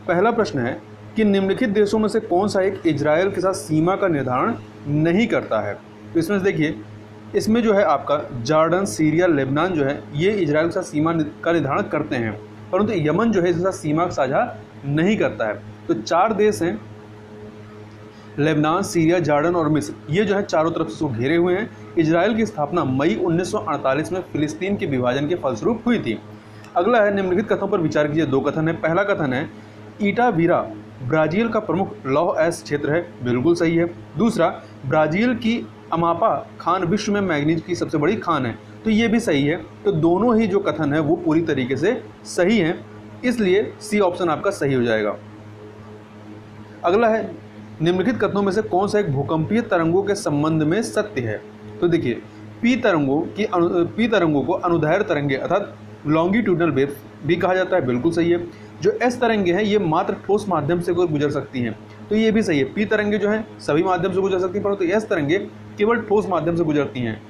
पहला प्रश्न है कि निम्नलिखित देशों में से कौन सा एक इजराइल के साथ सीमा का निर्धारण नहीं करता है। तो इसमें से देखिए, इसमें जो है आपका जॉर्डन, सीरिया, लेबनान जो है ये इजराइल के साथ सीमा का निर्धारण करते हैं, परंतु यमन जो है इसके साथ सीमा साझा नहीं करता है। तो 4 देश हैं, लेबनान, सीरिया, जॉर्डन और मिस्र, ये जो है चारों तरफ से इसको घेरे हुए हैं। इजराइल की स्थापना मई 1948 में फिलिस्तीन के विभाजन के फलस्वरूप हुई थी। अगला है, निम्नलिखित कथनों पर विचार कीजिए। 2 कथन है। पहला कथन है इटावीरा ब्राज़ील का प्रमुख लौह अयस्क क्षेत्र है, बिल्कुल सही है। दूसरा, ब्राज़ील की अमापा खान विश्व में मैग्नीज की सबसे बड़ी खान है, तो ये भी सही है। तो दोनों ही जो कथन है वो पूरी तरीके से सही हैं, इसलिए सी ऑप्शन आपका सही हो जाएगा। अगला है, निम्नलिखित कथनों में से कौन सा एक भूकंपीय तरंगों के संबंध में सत्य है। तो देखिए, पी तरंगों को अनुदैर्घ्य तरंगे अर्थात लॉन्गिट्यूडनल वेव्स भी कहा जाता है, बिल्कुल सही है। जो एस तरंगे हैं ये मात्र ठोस माध्यम से गुजर सकती हैं, तो ये भी सही है। पी तरंगे जो हैं सभी माध्यम से गुजर सकती हैं, परंतु एस तरंगे केवल ठोस माध्यम से गुजरती हैं।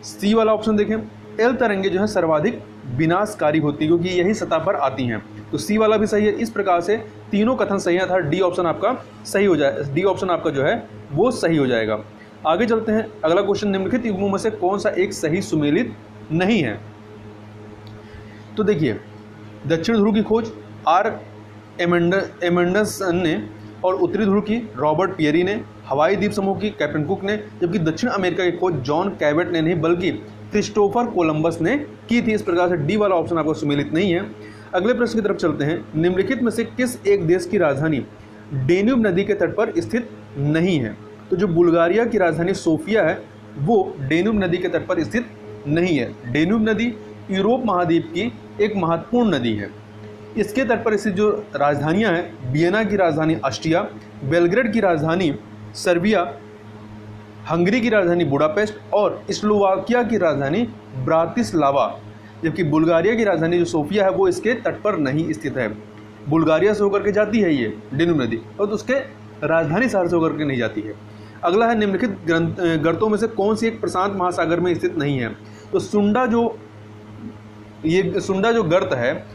सी वाला ऑप्शन देखें, एल तरंगे जो है सर्वाधिक विनाशकारी होती है क्योंकि यही सतह पर आती हैं, तो सी वाला भी सही है। इस प्रकार से तीनों कथन सही है, अर्थात डी ऑप्शन आपका सही हो जाए, डी ऑप्शन आपका जो है वो सही हो जाएगा। आगे चलते हैं। अगला क्वेश्चन, निम्नलिखित युग्मों में से कौन सा एक सही सुमेलित नहीं है। तो देखिए, दक्षिण ध्रुव की खोज आर एमंडसन ने और उत्तरी ध्रुव की रॉबर्ट पियरी ने, हवाई द्वीप समूह की कैप्टन कुक ने, जबकि दक्षिण अमेरिका की खोज जॉन कैबेट ने नहीं बल्कि क्रिस्टोफर कोलंबस ने की थी। इस प्रकार से डी वाला ऑप्शन आपको सुमेलित नहीं है। अगले प्रश्न की तरफ चलते हैं। निम्नलिखित में से किस एक देश की राजधानी डेन्यूब नदी के तट पर स्थित नहीं है। तो जो बुल्गारिया की राजधानी सोफिया है वो डेन्यूब नदी के तट पर स्थित नहीं है। डेन्यूब नदी यूरोप महाद्वीप की एक महत्वपूर्ण नदी है। इसके तट पर स्थित जो राजधानियां हैं, वियना की राजधानी ऑस्ट्रिया, बेलग्रेड की राजधानी सर्बिया, हंगरी की राजधानी बुडापेस्ट और स्लोवाकिया की राजधानी ब्रातिस्लावा, जबकि बुल्गारिया की राजधानी जो सोफिया है वो इसके तट पर नहीं स्थित है। बुल्गारिया से होकर के जाती है ये डेन्यूब नदी, और तो उसके राजधानी शहर से होकर के नहीं जाती है। अगला है, निम्नलिखित गर्तों में से कौन सी एक प्रशांत महासागर में स्थित नहीं है। तो सुंडा जो गर्त है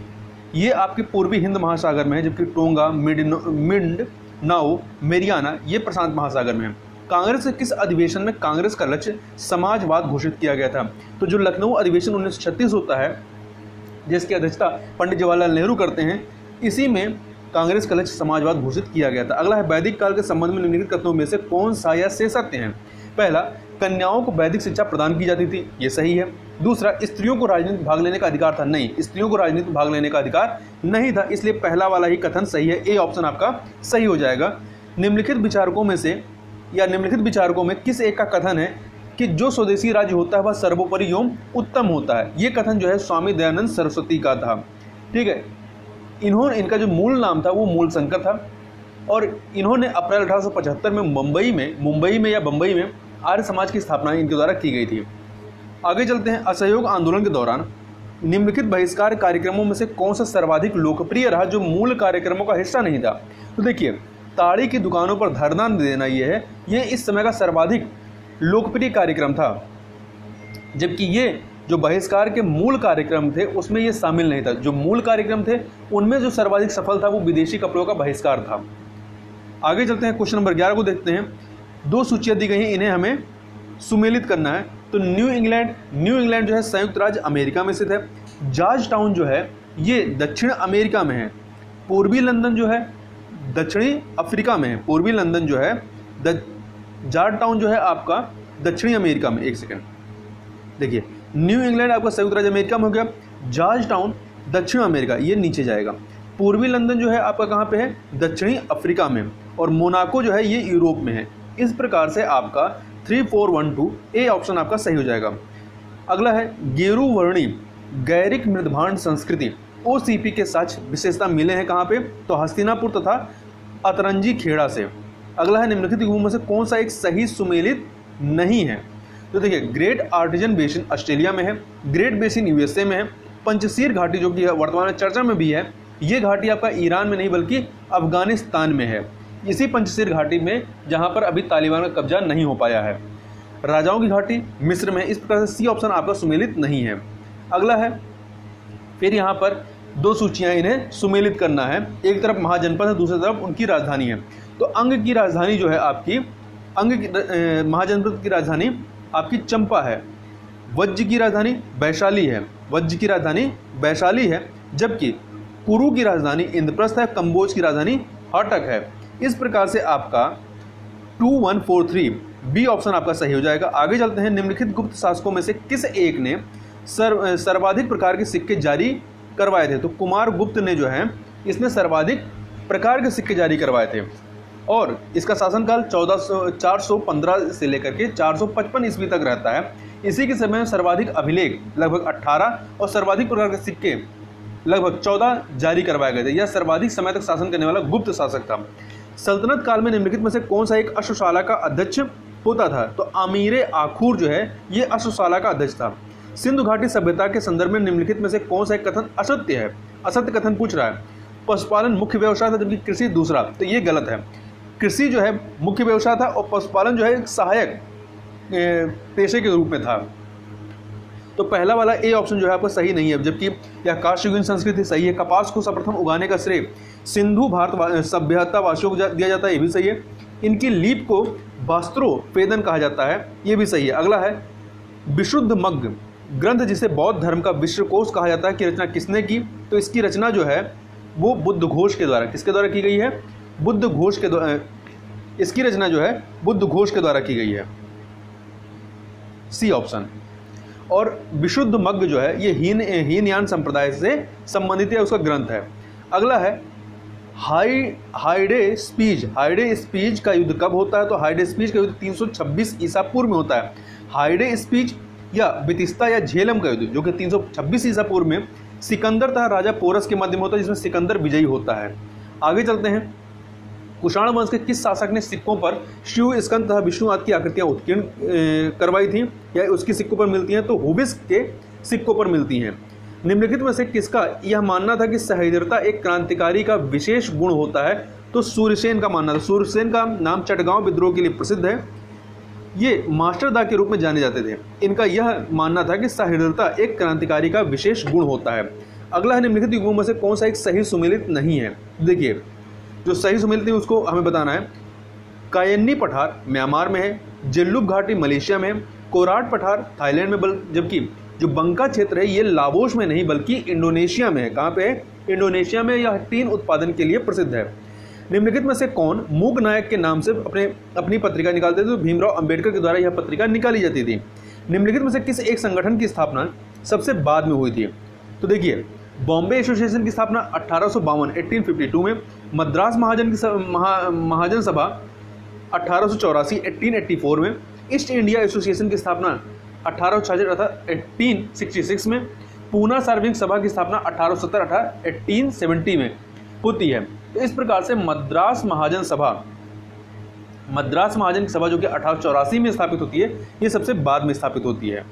ये आपके पूर्वी हिंद महासागर में है, जबकि टोंगा, मिंडनाओ, मेरियाना ये प्रशांत महासागर में है। कांग्रेस के किस अधिवेशन में कांग्रेस का लक्ष्य समाजवाद घोषित किया गया था। तो जो लखनऊ अधिवेशन 1936 होता है जिसकी अध्यक्षता पंडित जवाहरलाल नेहरू करते हैं, इसी में कांग्रेस का लक्ष्य समाजवाद घोषित किया गया था। अगला है, वैदिक काल के संबंध में निम्नलिखित कथनों में से कौन सा या से सत्य है। पहला, कन्याओं को वैदिक शिक्षा प्रदान की जाती थी, ये सही है। दूसरा, स्त्रियों को राजनीति में भाग लेने का अधिकार था, नहीं, स्त्रियों को राजनीति में भाग लेने का अधिकार नहीं था, इसलिए पहला वाला ही कथन सही है, ए ऑप्शन आपका सही हो जाएगा। निम्नलिखित विचारकों में किस एक का कथन है कि जो स्वदेशी राज्य होता है वह सर्वोपरि एवं उत्तम होता है। ये कथन जो है स्वामी दयानंद सरस्वती का था, ठीक है। इनका जो मूल नाम था वो मूल शंकर था, और इन्होंने अप्रैल 1875 में मुंबई में आर्य समाज की स्थापना इनके द्वारा की गई थी। आगे चलते हैं। असहयोग आंदोलन के दौरान निम्नलिखित बहिष्कार कार्यक्रमों में से कौन सा सर्वाधिक लोकप्रिय रहा जो मूल कार्यक्रमों का हिस्सा नहीं था। तो देखिए, ताड़ी की दुकानों पर धरना देना ये इस समय का सर्वाधिक लोकप्रिय कार्यक्रम था, जबकि ये जो बहिष्कार के मूल कार्यक्रम थे उसमें ये शामिल नहीं था। जो मूल कार्यक्रम थे उनमें जो सर्वाधिक सफल था वो विदेशी कपड़ों का बहिष्कार था। आगे चलते हैं, क्वेश्चन नंबर 11 को देखते हैं। 2 सूचियाँ दी गई हैं, इन्हें हमें सुमेलित करना है। तो न्यू इंग्लैंड जो है संयुक्त राज्य अमेरिका में स्थित है। जॉर्ज टाउन जो है ये दक्षिण अमेरिका में है। पूर्वी लंदन जो है दक्षिणी अफ्रीका में है। पूर्वी लंदन जो है जॉर्ज टाउन जो है आपका दक्षिणी अमेरिका में। एक सेकंड देखिए, न्यू इंग्लैंड आपका संयुक्त राज्य अमेरिका में हो गया, जॉर्ज टाउन दक्षिण अमेरिका, ये नीचे जाएगा। पूर्वी लंदन जो है आपका कहाँ पे है, दक्षिणी अफ्रीका में, और मोनाको जो है ये यूरोप में है। इस प्रकार से आपका 3412 ए ऑप्शन आपका सही हो जाएगा। अगला है, गेरू वर्णी गैरिक मृदभांड संस्कृति ओसीपी के साक्ष्य विशेषता मिले हैं कहाँ पे, तो हस्तिनापुर तथा अतरंजी खेड़ा से। अगला है, निम्नलिखित युगों में से कौन सा एक सही सुमेलित नहीं है। तो देखिए, ग्रेट आर्टिजन बेसिन ऑस्ट्रेलिया में है, ग्रेट बेसिन यूएसए में है, पंचशीर घाटी जो कि वर्तमान में चर्चा में भी है, ये घाटी आपका ईरान में नहीं बल्कि अफगानिस्तान में है। इसी पंचशीर घाटी में जहां पर अभी तालिबान का कब्जा नहीं हो पाया है। राजाओं की घाटी मिस्र में। इस प्रकार से सी ऑप्शन आपका सुमेलित नहीं है। अगला है, फिर यहाँ पर दो सूचियां इन्हें सुमेलित करना है। एक तरफ महाजनपद है, दूसरी तरफ उनकी राजधानी है। तो अंग की राजधानी जो है आपकी महाजनपद की राजधानी आपकी चंपा है। वज्र की राजधानी वैशाली है। वज्र की राजधानी वैशाली है, जबकि कुरु की राजधानी इंद्रप्रस्थ है। कंबोज की राजधानी हटक है। इस प्रकार से आपका 2143 बी ऑप्शन आपका सही हो जाएगा। आगे चलते हैं। निम्नलिखित गुप्त शासकों में से किस एक ने सर्वाधिक प्रकार के सिक्के जारी करवाए थे? तो कुमार गुप्त ने जो है इसने सर्वाधिक प्रकार के सिक्के जारी करवाए थे और इसका शासनकाल 415 से लेकर के 455 ईस्वी तक रहता है। इसी के समय में सर्वाधिक अभिलेख लगभग 18 और सर्वाधिक प्रकार के सिक्के लगभग 14 जारी करवाए गए थे। यह सर्वाधिक समय तक शासन करने वाला गुप्त शासक था। सल्तनत काल में निम्नलिखित में से कौन सा एक अश्वशाला का अध्यक्ष होता था? तो अमीर आखूर जो है ये अश्वशाला का अध्यक्ष था। सिंधु घाटी सभ्यता के संदर्भ में निम्नलिखित में से कौन सा एक कथन असत्य है? असत्य कथन पूछ रहा है। पशुपालन मुख्य व्यवसाय था जबकि कृषि दूसरा, तो ये गलत है। कृषि जो है मुख्य व्यवसाय था और पशुपालन जो है एक सहायक पेशे के रूप में था। तो पहला वाला ए ऑप्शन जो है आपका सही नहीं है, जबकि यह काश्ययुगीन संस्कृति सही है। कपास को सर्वप्रथम उगाने का श्रेय सिंधु भारत सभ्यता वासियों को दिया जाता है, ये भी सही है। इनकी लीप को वास्त्रोपेदन कहा जाता है, ये भी सही है। अगला है विशुद्ध मग्ग ग्रंथ जिसे बौद्ध धर्म का विश्वकोश कहा जाता है की रचना किसने की? तो इसकी रचना जो है वो बुद्ध घोष के द्वारा, किसके द्वारा की गई है? बुद्ध घोष के द्वारा। इसकी रचना जो है बुद्ध घोष के द्वारा की गई है, सी ऑप्शन। और विशुद्ध मग्ग जो है ये हीनयान संप्रदाय से संबंधित है, उसका ग्रंथ है। अगला है हाइडे स्पीज का युद्ध कब होता है? तो हाइडे स्पीज का युद्ध 326 ईसा पूर्व में होता है। हाइडे स्पीज या बितिस्ता या झेलम का युद्ध जो कि 326 ईसा पूर्व में सिकंदर तथा राजा पोरस के माध्यम होता है, जिसमें सिकंदर विजयी होता है। आगे चलते हैं। कुषाण वंश के किस शासक ने सिक्कों पर शिव, स्कंद तथा विष्णु आदि की आकृतियां उत्कीर्ण करवाई थी या उसकी सिक्कों पर मिलती हैं? तो हुबिस्क के सिक्कों पर मिलती हैं। निम्नलिखित में से किसका यह मानना था कि सहृदयता एक क्रांतिकारी का विशेष गुण होता है? तो सूर्यसेन का मानना था। सूर्यसेन का नाम चटगांव विद्रोह के लिए प्रसिद्ध है। ये मास्टरदा के रूप में जाने जाते थे। इनका यह मानना था कि सहृदयता एक क्रांतिकारी का विशेष गुण होता है। अगला है निम्नलिखित युगों में से कौन सा एक सही सुमेलित नहीं है? देखिए जो सही सुमेलित है उसको हमें बताना है। कायन्नी पठार म्यांमार में है, जेल्लुप घाटी मलेशिया में है, कोराट पठार थाईलैंड में, जबकि जो बंका क्षेत्र है ये लाओस में नहीं बल्कि इंडोनेशिया में है। कहाँ पे है? इंडोनेशिया में। यह टीन उत्पादन के लिए प्रसिद्ध है। निम्नलिखित में से कौन मूक नायक के नाम से अपनी पत्रिका निकालते थे? तो भीमराव अंबेडकर के द्वारा यह पत्रिका निकाली जाती थी। निम्नलिखित में से किस एक संगठन की स्थापना सबसे बाद में हुई थी? तो देखिए बॉम्बे एसोसिएशन की स्थापना 1852 में, मद्रास महाजन सभा 1884 में, ईस्ट इंडिया एसोसिएशन की स्थापना 1866 अर्थात 1866 में, पूना सार्वजनिक सभा की स्थापना 1870 अर्थात 1870 में होती है। तो इस प्रकार से मद्रास महाजन सभा जो कि 1884 में स्थापित होती है, ये सबसे बाद में स्थापित होती है।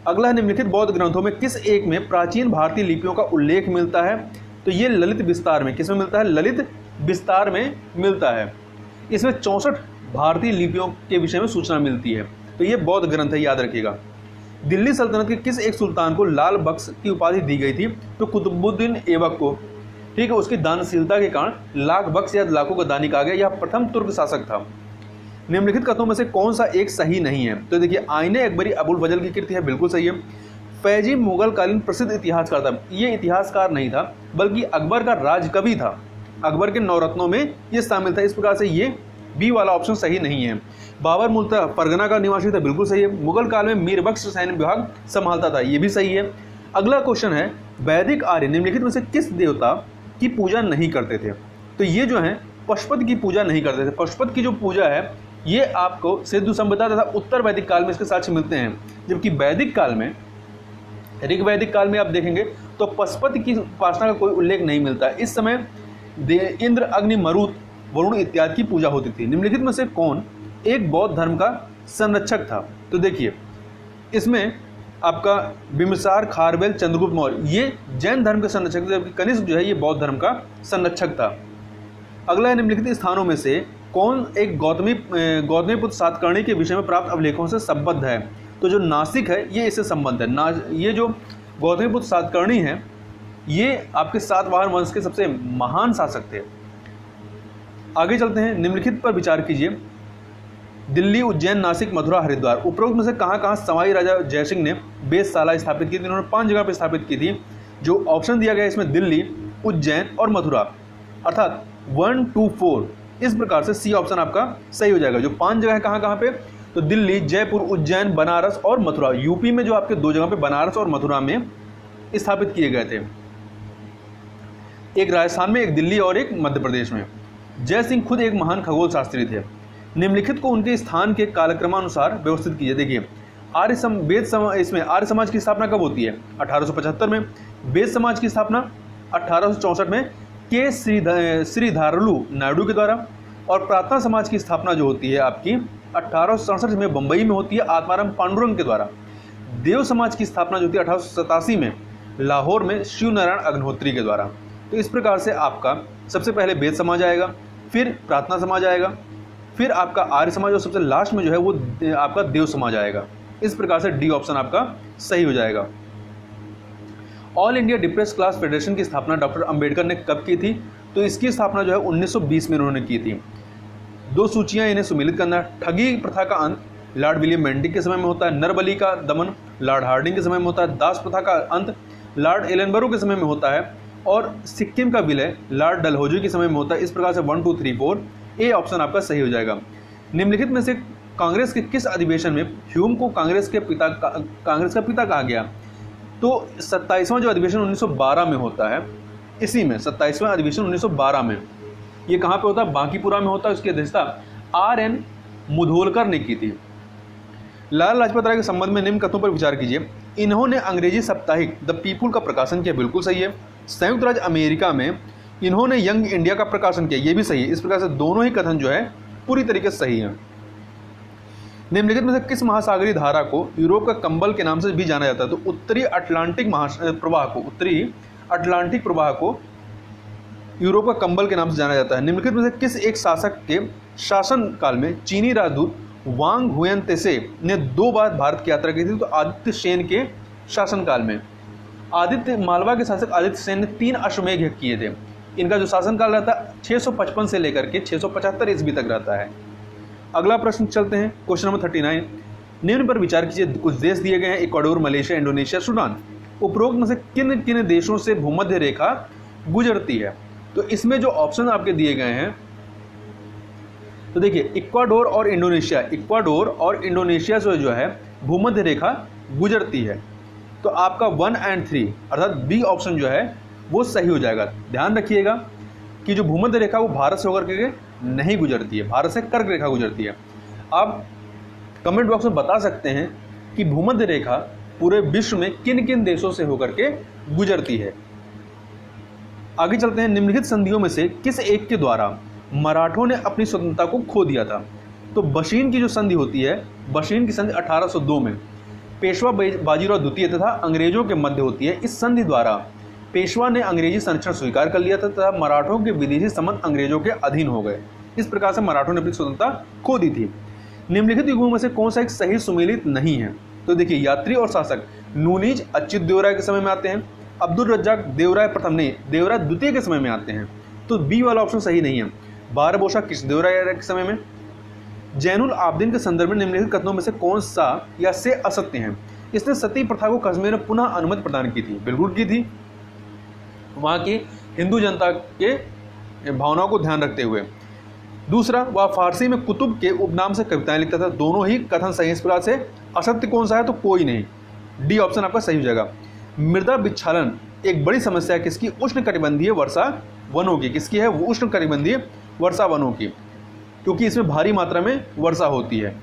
अगला है निम्नलिखित बौद्ध ग्रंथों में किस एक में प्राचीन भारतीय लिपियों का उल्लेख मिलता है? तो ये ललित विस्तार में। किसमें मिलता है? ललित विस्तार में मिलता है। इसमें 64 भारतीय लिपियों के विषय में सूचना मिलती है। तो ये बौद्ध ग्रंथ है, याद रखिएगा। दिल्ली सल्तनत के किस एक सुल्तान को लाल बख्श की उपाधि दी गई थी? तो कुतुबुद्दीन ऐबक को। ठीक है, उसकी दानशीलता के कारण लाख बख्श या लाखों का दानी कहा गया। यह प्रथम तुर्क शासक था। निम्नलिखित कथनों में से कौन सा एक सही नहीं है? तो देखिए आईने अकबरी अबुल फजल की कृति है, बिल्कुल सही है। फैजी मुगल कालीन प्रसिद्ध इतिहासकार था। ये इतिहासकार नहीं था बल्कि अकबर का राजकवि था। अकबर के नवरत्नों में ये शामिल था। इस प्रकार से ये बी वाला ऑप्शन सही नहीं है। बाबर मूलतः परगना का निवासी था, बिल्कुल सही है। मुगल काल में मीर बख्श सैन्य विभाग संभालता था, ये भी सही है। अगला क्वेश्चन है वैदिक आर्य निम्नलिखित में से किस देवता की पूजा नहीं करते थे? तो ये जो है पशुपति की पूजा नहीं करते थे। पशुपति की जो पूजा है ये आपको सिंधु सभ्यता तथा उत्तर वैदिक काल में इसके साक्ष्य मिलते हैं, जबकि वैदिक काल में ऋग्वैदिक काल में आप देखेंगे तो पशुपति की उपासना का कोई उल्लेख नहीं मिलता। इस समय इंद्र, अग्नि, मरुत, वरुण इत्यादि की पूजा होती थी। निम्नलिखित में से कौन एक बौद्ध धर्म का संरक्षक था? तो देखिए इसमें आपका बिम्बिसार, खारवेल, चंद्रगुप्त मौर्य ये जैन धर्म के संरक्षक थे, जबकि कनिष्क जो है ये बौद्ध धर्म का संरक्षक था। अगला है निम्नलिखित स्थानों में से कौन एक गौतमीपुत्र सातकर्णी के विषय में प्राप्त अभिलेखों से संबद्ध है? तो जो नासिक है ये इससे संबद्ध है। ये जो गौतमीपुत्र सातकर्णी है ये आपके सातवाहन वंश के सबसे महान शासक थे। आगे चलते हैं, निम्नलिखित पर विचार कीजिए। दिल्ली, उज्जैन, नासिक, मथुरा, हरिद्वार, उपरोक्त में से कहाँ कहाँ सवाई राजा जयसिंह ने वेधशाला स्थापित की थी? इन्होंने 5 जगह पर स्थापित की थी। जो ऑप्शन दिया गया है इसमें दिल्ली, उज्जैन और मथुरा, अर्थात 1, 2, 4। इस प्रकार से सी ऑप्शन आपका सही हो जाएगा। जो 5 जगह है कहाँ कहाँ पे? तो दिल्ली, जयपुर, उज्जैन, बनारस और मथुरा। यूपी में जो आपके 2 जगह पे बनारस और मथुरा में स्थापित किए गए थे, एक राजस्थान में, एक दिल्ली और एक मध्य प्रदेश में। जय सिंह खुद एक महान खगोल शास्त्री थे। निम्नलिखित को उनके स्थान के कालक्रमानुसार व्यवस्थित कीजिए। देखिए, इसमें आर्य समाज की स्थापना कब होती है? 1875 में। वेद समाज की स्थापना 1864 में के श्रीधरलू नायडू के द्वारा। और प्रार्थना समाज की स्थापना जो होती है आपकी 1867 में बंबई में होती है आत्माराम पांडुरंग के द्वारा। देव समाज की स्थापना जो थी 1887 में लाहौर में शिव नारायण अग्निहोत्री के द्वारा। तो इस प्रकार से आपका सबसे पहले वेद समाज आएगा, फिर प्रार्थना समाज आएगा, फिर आपका आर्य समाज और सबसे लास्ट में जो है वो आपका देव समाज आएगा। इस प्रकार से डी ऑप्शन आपका सही हो जाएगा। All India depress class federation की स्थापना डॉक्टर अंबेडकर ने कब की थी? तो इसकी स्थापना जो है 1920 में उन्होंने की थी। 2 सूचियां इन्हें सुमिलित करना। ठगी प्रथा का अंत लॉर्ड विलियम बेंटिक के समय में होता है। नरबली का दमन लॉर्ड हार्डिंग के समय में होता है। दास प्रथा का अंत लॉर्ड एलनबरो के समय में होता है। और सिक्किम का विलय लॉर्ड डलहौजी के समय में होता है। इस प्रकार से 1, 2, 3, 4 ए ऑप्शन आपका सही हो जाएगा। निम्नलिखित में से कांग्रेस के किस अधिवेशन में ह्यूम को कांग्रेस का पिता कहा गया? तो 27वां जो अधिवेशन 1912 में होता है, इसी में 27वां अधिवेशन 1912 में, ये कहाँ पे होता है? बांकीपुरा में होता है। उसकी अध्यक्षता RN मुधोलकर ने की थी। लाला लाजपत राय के संबंध में निम्न कथनों पर विचार कीजिए। इन्होंने अंग्रेजी साप्ताहिक द पीपुल का प्रकाशन किया, बिल्कुल सही है। संयुक्त राज्य अमेरिका में इन्होंने यंग इंडिया का प्रकाशन किया, ये भी सही है। इस प्रकार से दोनों ही कथन जो है पूरी तरीके से सही है। निम्नलिखित में से किस महासागरीय धारा को यूरोप का कंबल के नाम से भी जाना जाता है? तो उत्तरी अटलांटिक प्रवाह को यूरोप का कंबल के नाम से जाना जाता है। निम्नलिखित में से किस एक शासक के शासन काल में चीनी राजदूत वांग हुएन तेसे ने 2 बार भारत की यात्रा की थी? तो आदित्य सेन के शासनकाल में। मालवा के शासक आदित्य सेन ने 3 अश्वमेध यज्ञ किए थे। इनका जो शासनकाल रहता है 655 से लेकर के 675 ईस्वी तक रहता है। अगला प्रश्न चलते हैं, क्वेश्चन नंबर 39। निम्न पर विचार कीजिए। कुछ देश दिए गए हैं, इक्वाडोर, मलेशिया, इंडोनेशिया, सूडान। उपरोक्त में से किन किन देशों से भूमध्य रेखा गुजरती है? तो इसमें जो ऑप्शन आपके दिए गए हैं, तो देखिए इक्वाडोर और इंडोनेशिया से जो है भूमध्य रेखा गुजरती है। तो आपका 1 और 3 अर्थात बी ऑप्शन जो है वो सही हो जाएगा। ध्यान रखिएगा कि जो भूमध्य रेखा वो भारत से होकर के नहीं गुजरती है, भारत से कर्क रेखा गुजरती है। आप कमेंट बॉक्स में बता सकते हैं कि भूमध्य रेखा पूरे विश्व में किन किन देशों से होकर के गुजरती है। आगे चलते हैं। निम्नलिखित संधियों में से किस एक के द्वारा मराठों ने अपनी स्वतंत्रता को खो दिया था? तो बशीन की जो संधि होती है, बशीन की संधि 1802 में पेशवा बाजीराव द्वितीय तथा अंग्रेजों के मध्य होती है। इस संधि द्वारा पेशवा ने अंग्रेजी संरक्षण स्वीकार कर लिया था तथा मराठों के विदेशी संबंध अंग्रेजों के अधीन हो गए। इस प्रकार से मराठों ने अपनी स्वतंत्रता खो दी थी। निम्नलिखित युगों में से कौन सा एक सही सुमेलित नहीं है? तो देखिए, यात्री और शासक नूनीज अच्युत देवराय के समय में आते हैं। अब्दुल रज्जाक देवराय प्रथम नहीं, देवराय द्वितीय के समय में आते हैं। तो बी वाला ऑप्शन सही नहीं है। बारबोसा कृष्ण देवराय के समय में। जैनुल आबदीन के संदर्भ में निम्नलिखित कथनों में से कौन सा या से असत्य है? इसने सती प्रथा को कश्मीर में पुनः अनुमति प्रदान की थी, बिल्कुल की थी, वहाँ की हिंदू जनता के भावनाओं को ध्यान रखते हुए। दूसरा, वह फारसी में कुतुब के उपनाम से कविताएं लिखता था। दोनों ही कथन सही। इस प्रकार से असत्य कौन सा है? तो कोई नहीं। डी ऑप्शन आपका सही हो जाएगा। मृदा विच्छालन एक बड़ी समस्या है किसकी? उष्णकटिबंधीय वर्षा वनों की। किसकी है? वो उष्णकटिबंधीय वर्षा वनों की, क्योंकि इसमें भारी मात्रा में वर्षा होती है।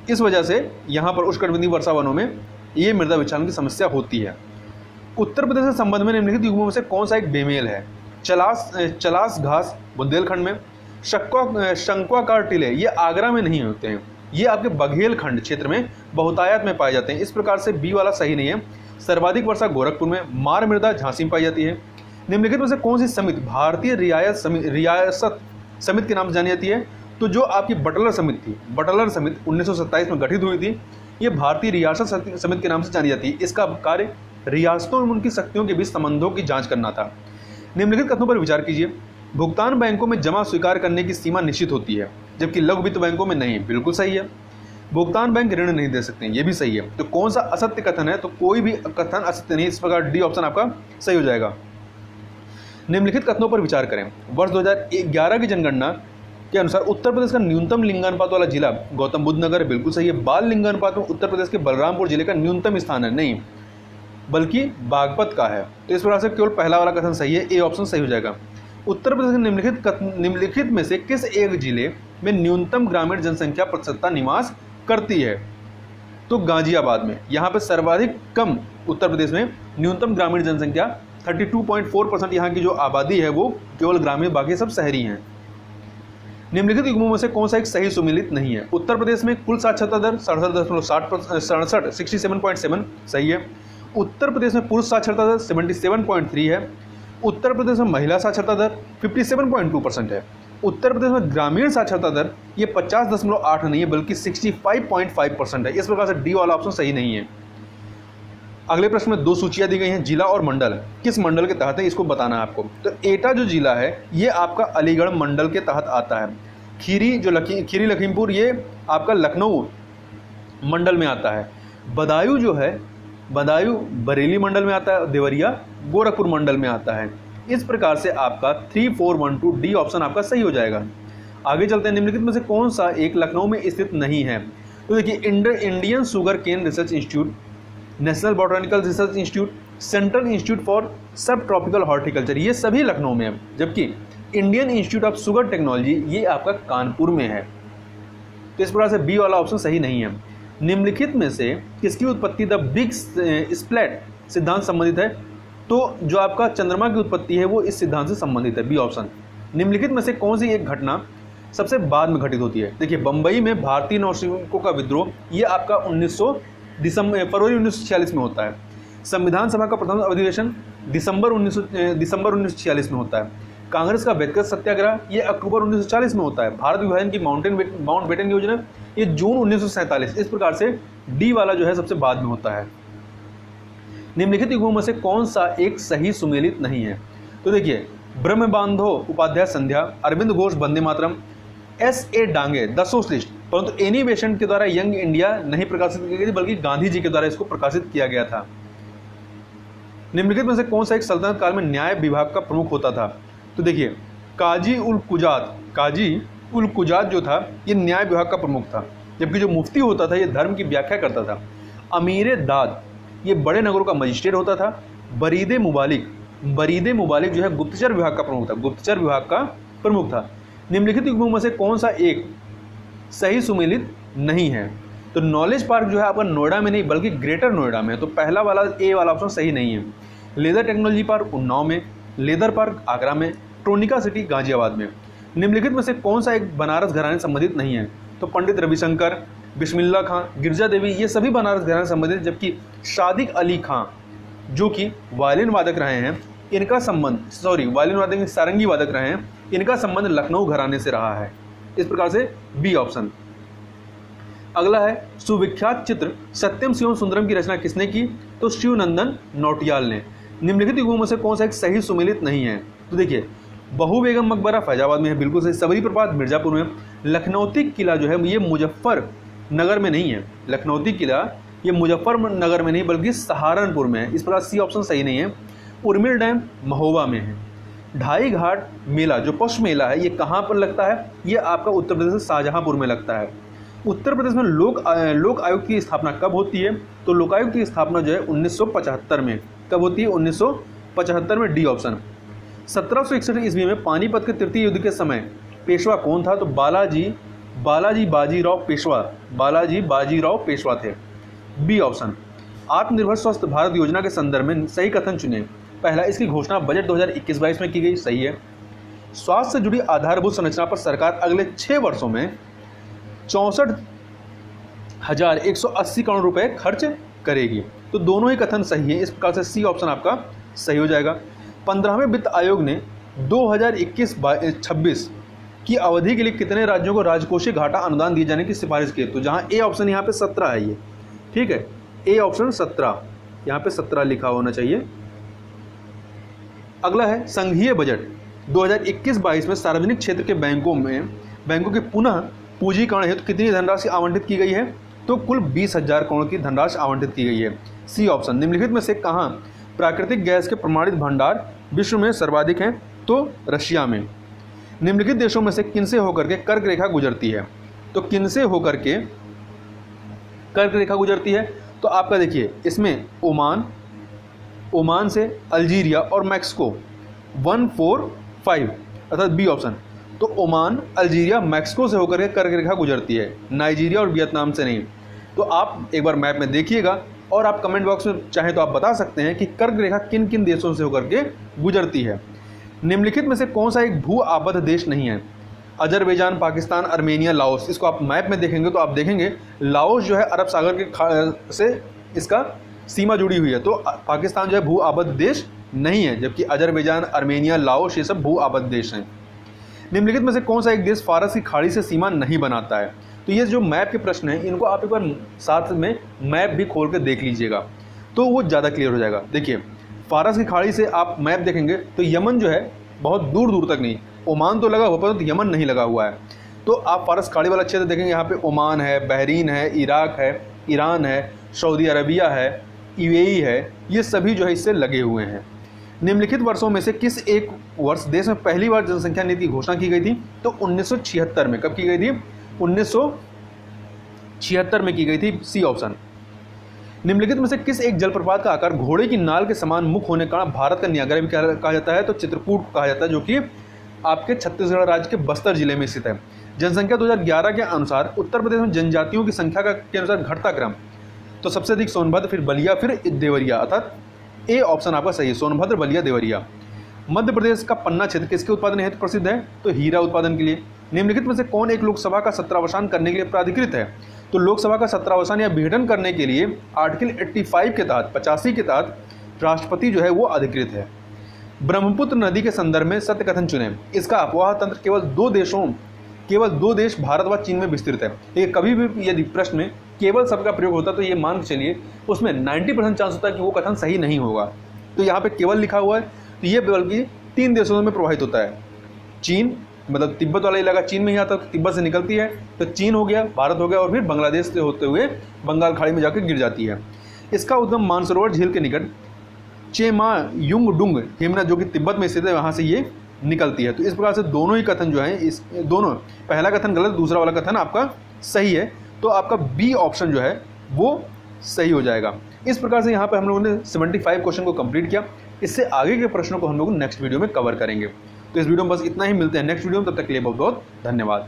इस वजह से यहाँ पर उष्णकटिबंधीय वर्षा वनों में ये मृदा विच्छालन की समस्या होती है। उत्तर प्रदेश के संबंध में निम्नलिखित युगों में से कौन सा एक बेमेल है? चलास घास बुंदेलखंड में, शंक्वाकार टीले ये आगरा में नहीं होते हैं, ये आपके बघेलखंड क्षेत्र में बहुतायत में पाए जाते हैं। इस प्रकार से बी वाला सही नहीं है। सर्वाधिक वर्षा गोरखपुर में, मार मृदा झांसी में पाई जाती है। निम्नलिखित में से कौन सी समिति भारतीय रियासत समिति के नाम से जानी जाती है? तो जो आपकी बटलर समिति थी, बटलर समिति 1927 में गठित हुई थी, ये भारतीय रियासत समिति के नाम से जानी जाती है। इसका कार्य रियासतों एवं उनकी शक्तियों के बीच संबंधों की जांच करना था। निम्नलिखित कथनों पर विचार कीजिए। भुगतान बैंकों में जमा स्वीकार करने की सीमा निश्चित होती है, जबकि लघु वित्त बैंकों में नहीं। बिल्कुल सही है। भुगतान बैंक ऋण नहीं दे सकते, ये भी सही है। तो कौन सा असत्य कथन है? तो कोई भी कथन असत्य नहीं, इस प्रकार डी ऑप्शन आपका सही हो जाएगा। निम्नलिखित कथनों पर विचार करें। वर्ष 2011 की जनगणना के अनुसार उत्तर प्रदेश का न्यूनतम लिंगानुपात वाला जिला गौतम बुद्ध नगर है। बिल्कुल सही है। बाल लिंगानुपात में उत्तर प्रदेश के बलरामपुर जिले का न्यूनतम स्थान है, नहीं बल्कि बागपत का है। तो इस प्रकार से केवल पहला वाला कथन सही है, ए ऑप्शन सही हो जाएगा। उत्तर प्रदेश के निम्नलिखित में से किस एक जिले में न्यूनतम ग्रामीण जनसंख्या प्रतिशतता निवास करती है? तो गाजियाबाद में। यहाँ पे सर्वाधिक कम उत्तर प्रदेश में न्यूनतम ग्रामीण जनसंख्या 32.4% यहाँ की जो आबादी है वो केवल ग्रामीण, बाकी सब शहरी हैं। निम्नलिखित युग्मों में से कौन सा एक सही सुमेलित नहीं है? उत्तर प्रदेश में कुल साक्षरता दर 67.7 सही है। उत्तर प्रदेश में पुरुष साक्षरता दर 77.3 है। उत्तर प्रदेश में महिला साक्षरता दर 57.2% है। उत्तर प्रदेश में ग्रामीण साक्षरता दर ये 50.8 नहीं है बल्कि 65.5% है। इस प्रकार से डी वाला ऑप्शन सही नहीं है। अगले प्रश्न में 2 सूचियां दी गई हैं, जिला और मंडल। किस मंडल के तहत है इसको बताना है आपको। तो एटा जो जिला है ये आपका अलीगढ़ मंडल के तहत आता है। खीरी लखीमपुर ये आपका लखनऊ मंडल में आता है। बदायूं जो है, बदायूं बरेली मंडल में आता है। देवरिया गोरखपुर मंडल में आता है। इस प्रकार से आपका 3412 डी ऑप्शन आपका सही हो जाएगा। आगे चलते हैं। निम्नलिखित में से कौन सा एक लखनऊ में स्थित नहीं है? तो देखिए, Indian sugarcane research institute, national botanical research institute, central institute for subtropical horticulture, ये सभी लखनऊ में है। जबकि Indian institute of sugar technology ये आपका कानपुर में है। तो इस प्रकार से बी वाला ऑप्शन सही नहीं है। निम्नलिखित में से किसकी उत्पत्ति द बिग स्प्लैट सिद्धांत संबंधित है? तो जो आपका चंद्रमा की उत्पत्ति है वो इस सिद्धांत से संबंधित है, बी ऑप्शन। निम्नलिखित में से कौन सी एक घटना सबसे बाद में घटित होती है? देखिए, बंबई में भारतीय नौसैनिकों का विद्रोह ये आपका फरवरी 1946 में होता है। संविधान सभा का प्रथम अधिवेशन दिसंबर 1946 में होता है। कांग्रेस का व्यक्तिगत सत्याग्रह ये अक्टूबर 1940 में होता है। भारत विभाजन की माउंटबेटन योजना ये जून 1947। इस प्रकार से डी वाला जो है सबसे बाद में होता है। निम्नलिखित युग्मों में से कौन सा एक सही सुमेलित नहीं है? तो देखिए, ब्रह्म बांधो उपाध्याय संध्या, Arvind Ghosh Vande Mataram, S.A. Dange the socialist, परंतु एनी बेसेंट के द्वारा यंग इंडिया नहीं प्रकाशित की गई थी बल्कि गांधी जी के द्वारा इसको प्रकाशित किया गया था। निम्नलिखित में से कौन सा एक सल्तनत काल में न्याय विभाग का प्रमुख होता था? तो देखिए, काजी उल कुजात जो था ये न्याय विभाग का प्रमुख था, जबकि जो मुफ्ती होता था ये धर्म की व्याख्या करता था। अमीर दाद ये बड़े नगरों का मजिस्ट्रेट होता था। बरीदे मुबालिक जो है गुप्तचर विभाग का प्रमुख था, गुप्तचर विभाग का प्रमुख था। निम्नलिखित युग्मों में से कौन सा एक सही सुमेलित नहीं है? तो नॉलेज पार्क जो है आपका नोएडा में नहीं बल्कि ग्रेटर नोएडा में है। तो पहला वाला ए वाला ऑप्शन सही नहीं है। लेदर टेक्नोलॉजी पार्क उन्नाव में, लेदर पार्क आगरा में, ट्रोनिका सिटी गाजियाबाद में। निम्नलिखित में से कौन सा एक बनारस घराने संबंधित नहीं है? तो पंडित रविशंकर, बिस्मिल्लाह खां, गिरजा देवी ये सभी बनारस घराने संबंधित, जबकि सादिक अली खां जो कि वायलिन वादक रहे हैं इनका संबंध वायलिन वादक सारंगी वादक रहे हैं, इनका संबंध लखनऊ घराने से रहा है। इस प्रकार से बी ऑप्शन। अगला है, सुविख्यात चित्र सत्यम शिवम सुंदरम की रचना किसने की? तो शिवनंदन नौटियाल ने। निम्नलिखित युग्मों में से कौन सा एक सही सुमेलित नहीं है? तो देखिए, बहु बेगम मकबरा फैजाबाद में है, बिल्कुल सही। सबरी प्रपात मिर्जापुर में। लखनौती किला जो है ये मुजफ्फरनगर में नहीं है। लखनौती किला ये मुजफ्फरनगर में नहीं बल्कि सहारनपुर में है। इस प्रकार सी ऑप्शन सही नहीं है। उर्मिल डैम महोबा में है। ढाई घाट मेला जो पशु मेला है ये कहाँ पर लगता है? ये आपका उत्तर प्रदेश में शाहजहांपुर में लगता है। उत्तर प्रदेश में लोक आयुक्त की स्थापना कब होती है? तो लोकायुक्त की स्थापना जो है 1975 में। कब होती है? 1975 में, डी ऑप्शन। 1761 ईस्वी में पानीपत के तृतीय युद्ध के समय पेशवा कौन था? तो बालाजी बाजीराव पेशवा थे, बी ऑप्शन। आत्मनिर्भर स्वस्थ भारत योजना के संदर्भ में सही कथन चुने। पहला, इसकी घोषणा बजट 2021-22 में की गई, सही है। स्वास्थ्य से जुड़ी आधारभूत संरचना पर सरकार अगले 6 वर्षों में 64,180 करोड़ रुपए खर्च करेगी। तो दोनों ही कथन सही है। इस प्रकार से सी ऑप्शन आपका सही हो जाएगा। 15वें वित्त आयोग ने 2021-26 की अवधि के लिए कितने राज्यों को राजकोषीय घाटा अनुदान दिए जाने की सिफारिश की? तो जहां ए ऑप्शन यहाँ पे 17 है, ये ठीक है, ए ऑप्शन 17 यहाँ पे 17 लिखा होना चाहिए। अगला है संघीय बजट 2021-22 में सार्वजनिक क्षेत्र के बैंकों के पुनः पूंजीकरण हेतु कितनी धनराशि आवंटित की गई है? तो कुल 20,000 करोड़ की धनराशि आवंटित की गई है। C option. निम्नलिखित में से कहाँ प्राकृतिक गैस के प्रमाणित भंडार विश्व में सर्वाधिक हैं? तो रशिया में। निम्नलिखित देशों में से किनसे होकर के कर्क रेखा गुजरती है? तो किनसे होकर के कर्क रेखा गुजरती है? तो आपका देखिए इसमें ओमान से अल्जीरिया और मैक्सिको 145 अर्थात बी ऑप्शन। तो ओमान, अल्जीरिया, मैक्सिको से होकर के कर्क रेखा गुजरती है, नाइजीरिया और वियतनाम से नहीं। तो आप एक बार मैप में देखिएगा और आप कमेंट बॉक्स में चाहें तो आप बता सकते हैं कि कर्क रेखा किन किन देशों से होकर के गुजरती है। निम्नलिखित में से कौन सा एक भू आबद्ध देश नहीं है? Azerbaijan, Pakistan, Armenia, Laos. इसको आप मैप में देखेंगे तो आप देखेंगे लाओस जो है अरब सागर के से इसका सीमा जुड़ी हुई है, तो पाकिस्तान जो है भू आबद्ध देश नहीं है, जबकि अजरबैजान, अर्मेनिया, लाओस ये सब भू आबद्ध देश हैं। निम्नलिखित में से कौन सा एक देश फारस की खाड़ी से सीमा नहीं बनाता है? तो ये जो मैप के प्रश्न हैं इनको आप एक बार साथ में मैप भी खोल कर देख लीजिएगा तो वो ज़्यादा क्लियर हो जाएगा। देखिए फारस की खाड़ी से आप मैप देखेंगे तो यमन जो है बहुत दूर दूर तक नहीं, ओमान तो लगा हुआ परंतु यमन नहीं लगा हुआ है। तो आप फारस खाड़ी वाला क्षेत्र देखेंगे, यहाँ पे ओमान है, बहरीन है, इराक है, ईरान है, सऊदी अरबिया है, यूएई है, ये सभी जो है इससे लगे हुए हैं। निम्नलिखित वर्षों में से किस एक वर्ष देश में पहली बार जनसंख्या नीति की घोषणा की गई थी? तो 1976 में। कब की गई थी? 1976 में की गई थी। C option. निम्नलिखित में से किस एक जलप्रपात का आकार घोड़े की नाल के समान मुख होने का भारत का नियाग्रा भी कहा जाता है? तो चित्रकूट को कहा जाता है, जो कि आपके छत्तीसगढ़ राज्य के बस्तर जिले में स्थित है। जनसंख्या 2011 के अनुसार उत्तर प्रदेश में जनजातियों की संख्या के अनुसार घटता क्रम, तो सबसे अधिक सोनभद्र, फिर बलिया, फिर देवरिया, अर्थात ए ऑप्शन आपका सही है, सोनभद्र, बलिया, देवरिया। मध्य प्रदेश का पन्ना क्षेत्र किसके उत्पादन हेतु प्रसिद्ध है? तो हीरा उत्पादन के लिए। निम्नलिखित में से कौन एक लोकसभा का सत्रावसान करने के लिए प्राधिकृत है? तो लोकसभा का सत्रावसान या विघटन करने के लिए आर्टिकल 85 के तहत 85 के तहत राष्ट्रपति जो है वो अधिकृत है। ब्रह्मपुत्र नदी के संदर्भ में सत्य कथन चुनें। इसका अफवाह तंत्र केवल दो देश भारत व चीन में विस्तृत है। ये कभी भी यदि प्रश्न में केवल शब्द का प्रयोग होता तो ये मान के चलिए उसमें 90% चांस होता है कि वो कथन सही नहीं होगा। तो यहाँ पे केवल लिखा हुआ है, तो ये बल्कि 3 देशों में प्रभावित होता है। चीन, मतलब तिब्बत वाला इलाका चीन में ही आता है, तो तिब्बत से निकलती है, तो चीन हो गया, भारत हो गया, और फिर बांग्लादेश से होते हुए बंगाल खाड़ी में जाकर गिर जाती है। इसका उद्गम मानसरोवर झील के निकट चेमायुंगडुंग हिमना, जो कि तिब्बत में स्थित है, वहाँ से ये निकलती है। तो इस प्रकार से दोनों ही कथन जो है, इस दोनों, पहला कथन गलत, दूसरा वाला कथन आपका सही है। तो आपका बी ऑप्शन जो है वो सही हो जाएगा। इस प्रकार से यहाँ पे हम लोगों ने 75 क्वेश्चन को कंप्लीट किया। इससे आगे के प्रश्नों को हम लोग नेक्स्ट वीडियो में कवर करेंगे। तो इस वीडियो में बस इतना ही, मिलते हैं नेक्स्ट वीडियो में, तब तक के लिए बहुत बहुत धन्यवाद।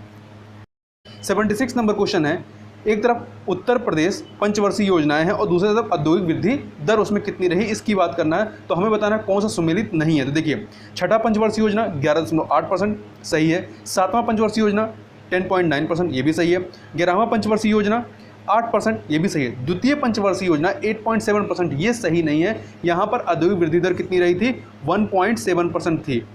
76 नंबर क्वेश्चन है, एक तरफ उत्तर प्रदेश पंचवर्षीय योजनाएं हैं और दूसरी तरफ औद्योगिक वृद्धि दर उसमें कितनी रही, इसकी बात करना है। तो हमें बताना है कौन सा सुमेलित नहीं है। तो देखिए छठा पंचवर्षीय योजना 11.8% सही है, सातवां पंचवर्षीय योजना 10.9% ये भी सही है, 11वां पंचवर्षीय योजना 8% ये भी सही है, द्वितीय पंचवर्षीय योजना 8.7% ये सही नहीं है। यहाँ पर औद्योगिक वृद्धि दर कितनी रही थी? 1.7% थी।